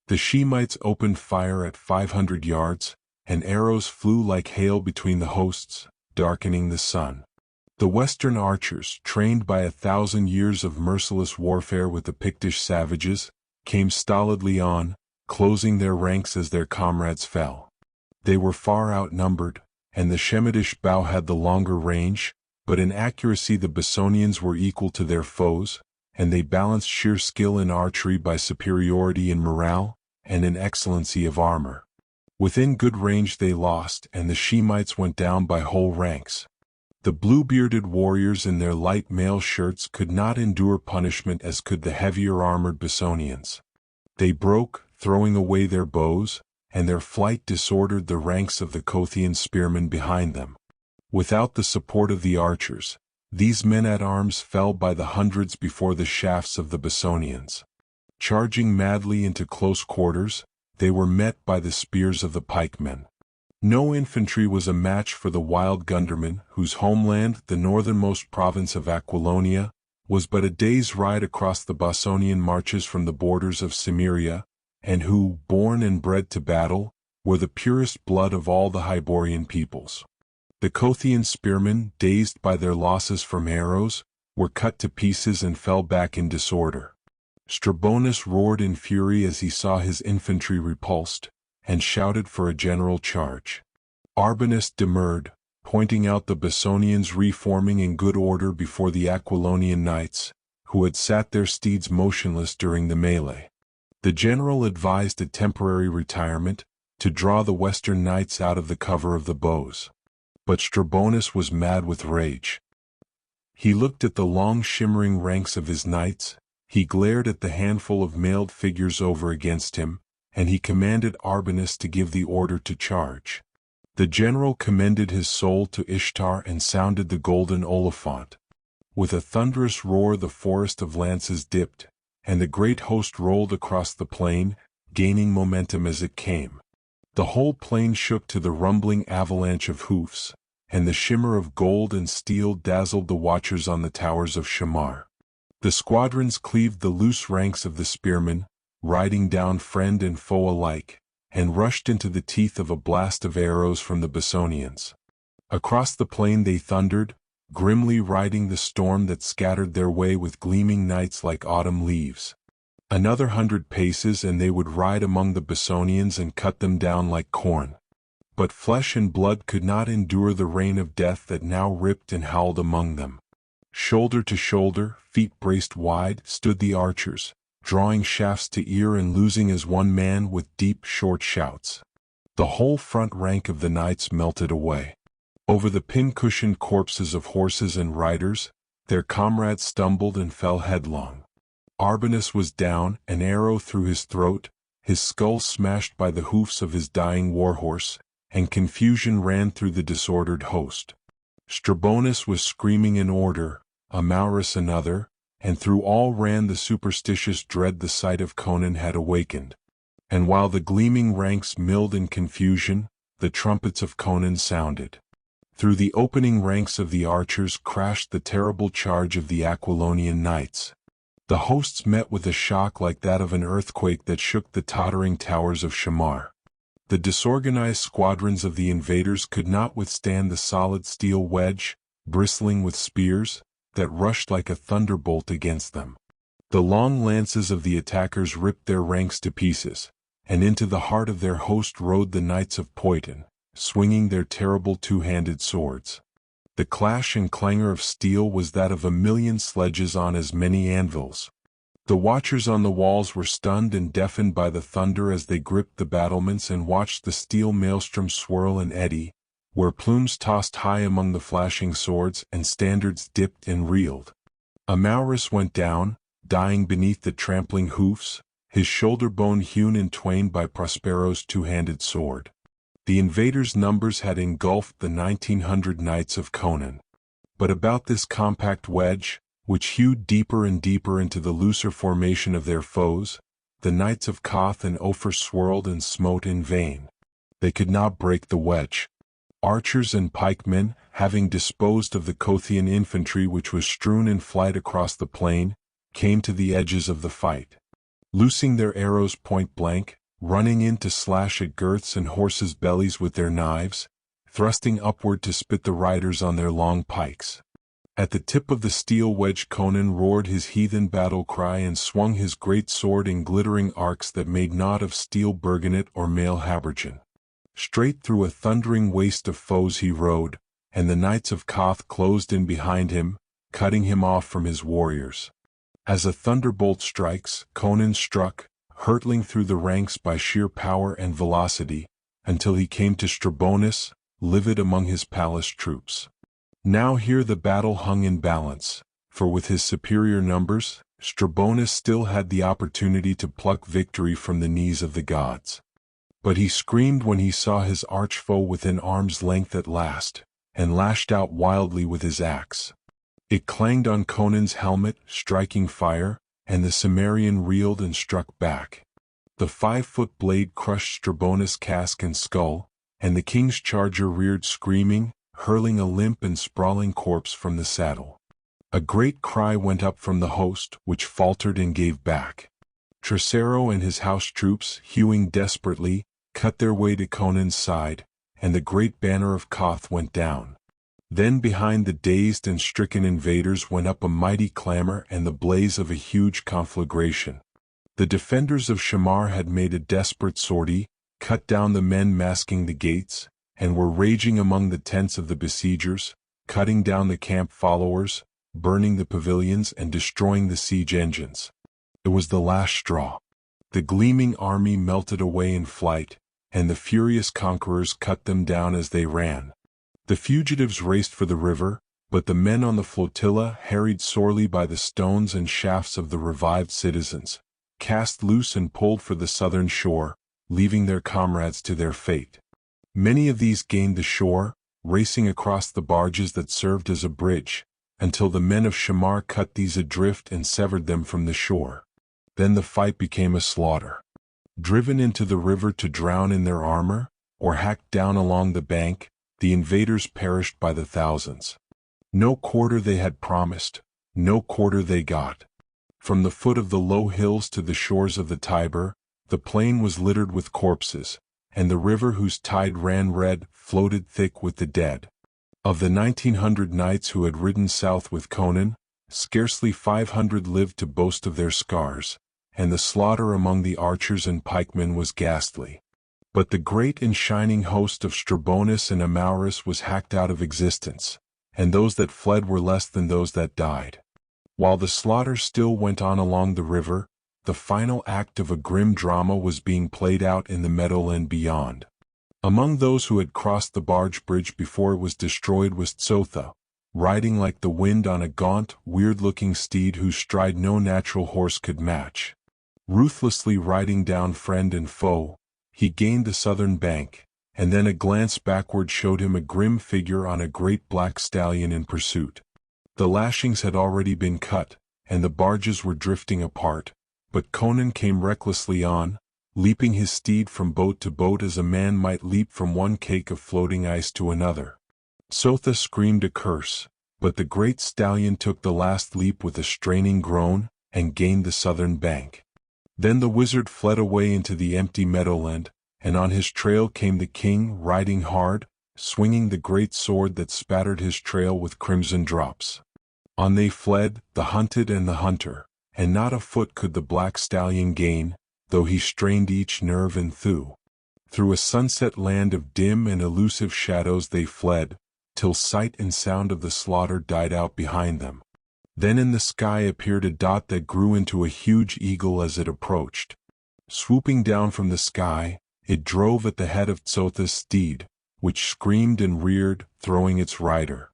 The Shemites opened fire at 500 yards, and arrows flew like hail between the hosts, darkening the sun. The western archers, trained by 1,000 years of merciless warfare with the Pictish savages, came stolidly on, closing their ranks as their comrades fell. They were far outnumbered, and the Shemitish bow had the longer range, but in accuracy the Bessonians were equal to their foes, and they balanced sheer skill in archery by superiority in morale, and in excellency of armor. Within good range they lost, and the Shemites went down by whole ranks. The blue-bearded warriors in their light mail shirts could not endure punishment as could the heavier armored Bessonians. They broke, throwing away their bows, and their flight disordered the ranks of the Kothian spearmen behind them. Without the support of the archers, these men-at-arms fell by the hundreds before the shafts of the Bessonians. Charging madly into close quarters, they were met by the spears of the pikemen. No infantry was a match for the wild Gundermen, whose homeland, the northernmost province of Aquilonia, was but a day's ride across the Bossonian marches from the borders of Cimmeria, and who, born and bred to battle, were the purest blood of all the Hyborian peoples. The Kothian spearmen, dazed by their losses from arrows, were cut to pieces and fell back in disorder. Strabonus roared in fury as he saw his infantry repulsed, and shouted for a general charge. Arbanus demurred, pointing out the Bessonians reforming in good order before the Aquilonian knights, who had sat their steeds motionless during the melee. The general advised a temporary retirement, to draw the western knights out of the cover of the bows. But Strabonus was mad with rage. He looked at the long shimmering ranks of his knights, he glared at the handful of mailed figures over against him, and he commanded Arbanus to give the order to charge. The general commended his soul to Ishtar and sounded the golden olifant. With a thunderous roar the forest of lances dipped, and the great host rolled across the plain, gaining momentum as it came. The whole plain shook to the rumbling avalanche of hoofs, and the shimmer of gold and steel dazzled the watchers on the towers of Shamar. The squadrons cleaved the loose ranks of the spearmen, riding down friend and foe alike, and rushed into the teeth of a blast of arrows from the Bessonians. Across the plain they thundered, grimly riding the storm that scattered their way with gleaming knights like autumn leaves. Another 100 paces and they would ride among the Bessonians and cut them down like corn. But flesh and blood could not endure the rain of death that now ripped and howled among them. Shoulder to shoulder, feet braced wide, stood the archers, drawing shafts to ear and losing as one man with deep, short shouts. The whole front rank of the knights melted away. Over the pin-cushioned corpses of horses and riders, their comrades stumbled and fell headlong. Arbanus was down, an arrow through his throat, his skull smashed by the hoofs of his dying warhorse, and confusion ran through the disordered host. Strabonus was screaming an order, Amalrus another, and through all ran the superstitious dread the sight of Conan had awakened. And while the gleaming ranks milled in confusion, the trumpets of Conan sounded. Through the opening ranks of the archers crashed the terrible charge of the Aquilonian knights. The hosts met with a shock like that of an earthquake that shook the tottering towers of Shamar. The disorganized squadrons of the invaders could not withstand the solid steel wedge, bristling with spears, that rushed like a thunderbolt against them. The long lances of the attackers ripped their ranks to pieces, and into the heart of their host rode the knights of Poiton, swinging their terrible two-handed swords. The clash and clangor of steel was that of 1,000,000 sledges on as many anvils. The watchers on the walls were stunned and deafened by the thunder as they gripped the battlements and watched the steel maelstrom swirl and eddy, where plumes tossed high among the flashing swords and standards dipped and reeled. Amalrus went down, dying beneath the trampling hoofs, his shoulder bone hewn in twain by Prospero's two-handed sword. The invaders' numbers had engulfed the 1,900 knights of Conan. But about this compact wedge, which hewed deeper and deeper into the looser formation of their foes, the knights of Thoth and Ophir swirled and smote in vain. They could not break the wedge. Archers and pikemen, having disposed of the Kothian infantry which was strewn in flight across the plain, came to the edges of the fight. Loosing their arrows point blank, running in to slash at girths and horses' bellies with their knives, thrusting upward to spit the riders on their long pikes. At the tip of the steel wedge Conan roared his heathen battle cry and swung his great sword in glittering arcs that made not of steel burgonet or mail habergeon. Straight through a thundering waste of foes he rode, and the knights of Thoth closed in behind him, cutting him off from his warriors. As a thunderbolt strikes, Conan struck, hurtling through the ranks by sheer power and velocity, until he came to Strabonus, livid among his palace troops. Now here the battle hung in balance, for with his superior numbers, Strabonus still had the opportunity to pluck victory from the knees of the gods. But he screamed when he saw his arch-foe within arm's length at last, and lashed out wildly with his axe. It clanged on Conan's helmet, striking fire, and the Cimmerian reeled and struck back. The 5-foot blade crushed Strabonus' casque and skull, and the king's charger reared screaming, hurling a limp and sprawling corpse from the saddle. A great cry went up from the host, which faltered and gave back. Tricero and his house troops, hewing desperately, cut their way to Conan's side, and the great banner of Thoth went down. Then behind the dazed and stricken invaders went up a mighty clamor and the blaze of a huge conflagration. The defenders of Shamar had made a desperate sortie, cut down the men masking the gates, and were raging among the tents of the besiegers, cutting down the camp followers, burning the pavilions and destroying the siege engines. It was the last straw. The gleaming army melted away in flight, and the furious conquerors cut them down as they ran. The fugitives raced for the river, but the men on the flotilla, harried sorely by the stones and shafts of the revived citizens, cast loose and pulled for the southern shore, leaving their comrades to their fate. Many of these gained the shore, racing across the barges that served as a bridge, until the men of Shamar cut these adrift and severed them from the shore. Then the fight became a slaughter. Driven into the river to drown in their armor, or hacked down along the bank, the invaders perished by the thousands. No quarter they had promised, no quarter they got. From the foot of the low hills to the shores of the Tiber, the plain was littered with corpses, and the river whose tide ran red floated thick with the dead. Of the 1,900 knights who had ridden south with Conan, scarcely 500 lived to boast of their scars, and the slaughter among the archers and pikemen was ghastly. But the great and shining host of Strabonus and Amauris was hacked out of existence, and those that fled were less than those that died. While the slaughter still went on along the river, the final act of a grim drama was being played out in the meadowland beyond. Among those who had crossed the barge bridge before it was destroyed was Thoth, riding like the wind on a gaunt, weird-looking steed whose stride no natural horse could match. Ruthlessly riding down friend and foe, he gained the southern bank, and then a glance backward showed him a grim figure on a great black stallion in pursuit. The lashings had already been cut, and the barges were drifting apart, but Conan came recklessly on, leaping his steed from boat to boat as a man might leap from one cake of floating ice to another. Thoth screamed a curse, but the great stallion took the last leap with a straining groan, and gained the southern bank. Then the wizard fled away into the empty meadowland, and on his trail came the king riding hard, swinging the great sword that spattered his trail with crimson drops. On they fled, the hunted and the hunter, and not a foot could the black stallion gain, though he strained each nerve and thew. Through a sunset land of dim and elusive shadows they fled, till sight and sound of the slaughter died out behind them. Then in the sky appeared a dot that grew into a huge eagle as it approached. Swooping down from the sky, it drove at the head of Thoth's steed, which screamed and reared, throwing its rider.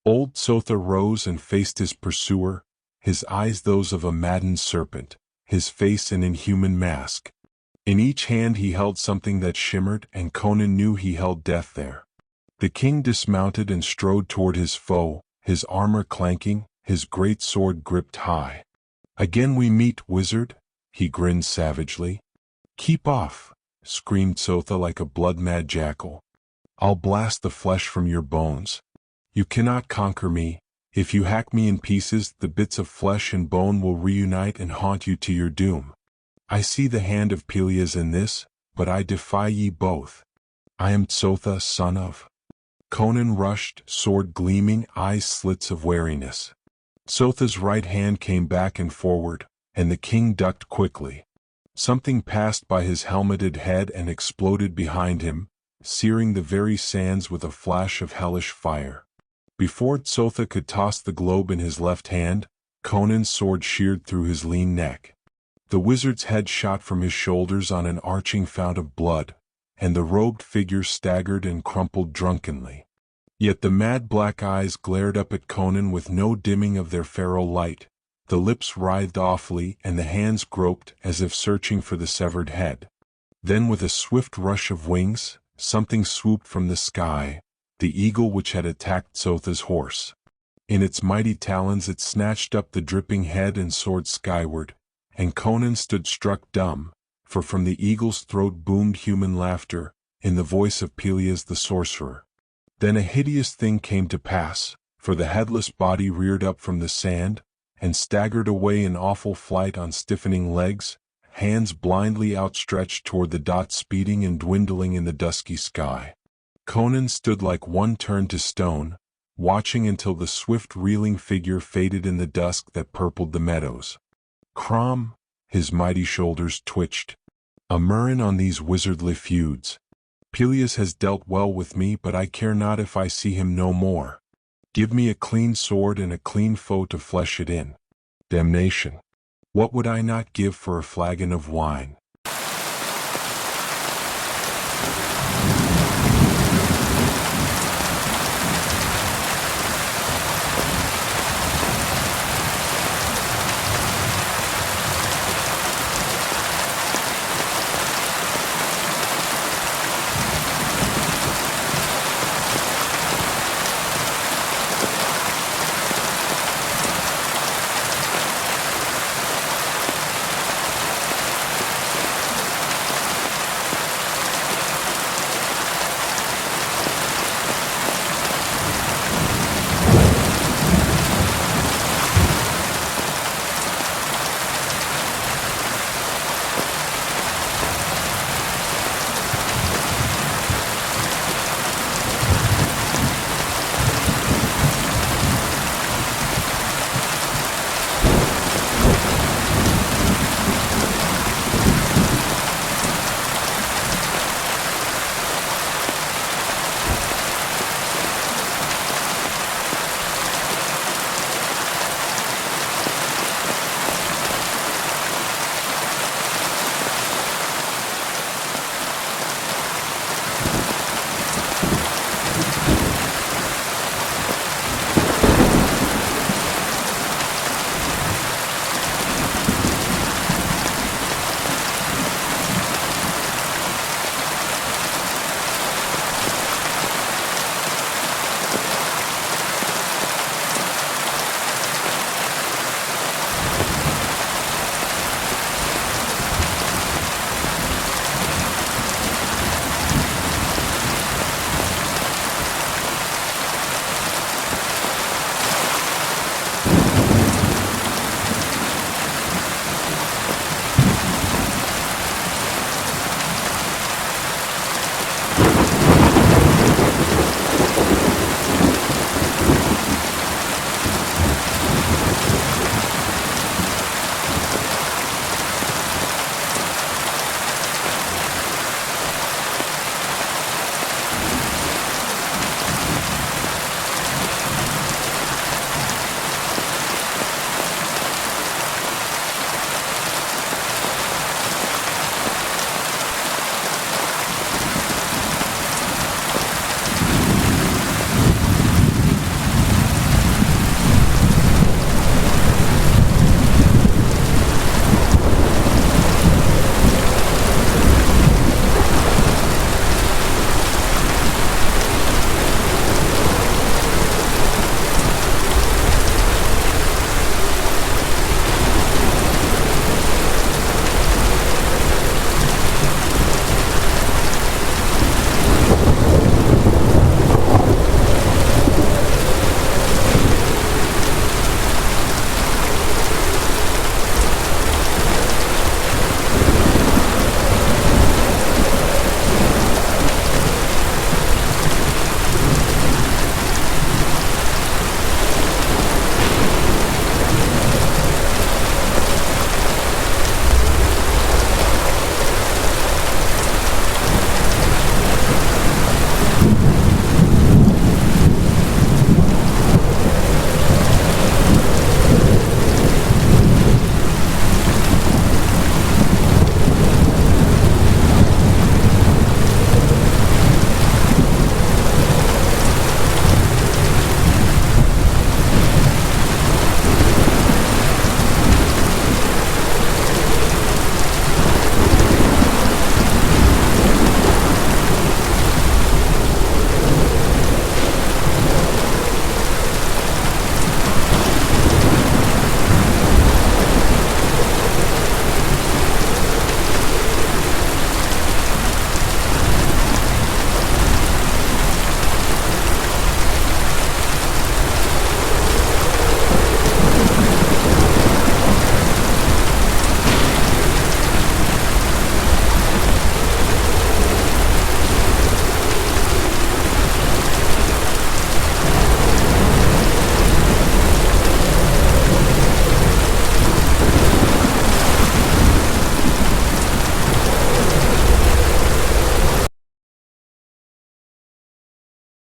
Old Thoth rose and faced his pursuer, his eyes those of a maddened serpent, his face an inhuman mask. In each hand he held something that shimmered, and Conan knew he held death there. The king dismounted and strode toward his foe, his armor clanking, his great sword gripped high. "Again we meet, wizard," he grinned savagely. "Keep off," screamed Sotha like a blood-mad jackal. "I'll blast the flesh from your bones. You cannot conquer me. If you hack me in pieces, the bits of flesh and bone will reunite and haunt you to your doom. I see the hand of Pelias in this, but I defy ye both. I am Tsotha, son of..." Conan rushed, sword gleaming, eyes slits of wariness. Tsotha's right hand came back and forward, and the king ducked quickly. Something passed by his helmeted head and exploded behind him, searing the very sands with a flash of hellish fire. Before Tsotha could toss the globe in his left hand, Conan's sword sheared through his lean neck. The wizard's head shot from his shoulders on an arching fount of blood, and the robed figure staggered and crumpled drunkenly. Yet the mad black eyes glared up at Conan with no dimming of their feral light, the lips writhed awfully and the hands groped as if searching for the severed head. Then with a swift rush of wings, something swooped from the sky, the eagle which had attacked Tsotha's horse. In its mighty talons it snatched up the dripping head and soared skyward, and Conan stood struck dumb, for from the eagle's throat boomed human laughter, in the voice of Pelias the sorcerer. Then a hideous thing came to pass, for the headless body reared up from the sand, and staggered away in awful flight on stiffening legs, hands blindly outstretched toward the dots speeding and dwindling in the dusky sky. Conan stood like one turned to stone, watching until the swift reeling figure faded in the dusk that purpled the meadows. Crom, his mighty shoulders twitched. A murrain on these wizardly feuds. Pelias has dealt well with me, but I care not if I see him no more. Give me a clean sword and a clean foe to flesh it in. Damnation! What would I not give for a flagon of wine?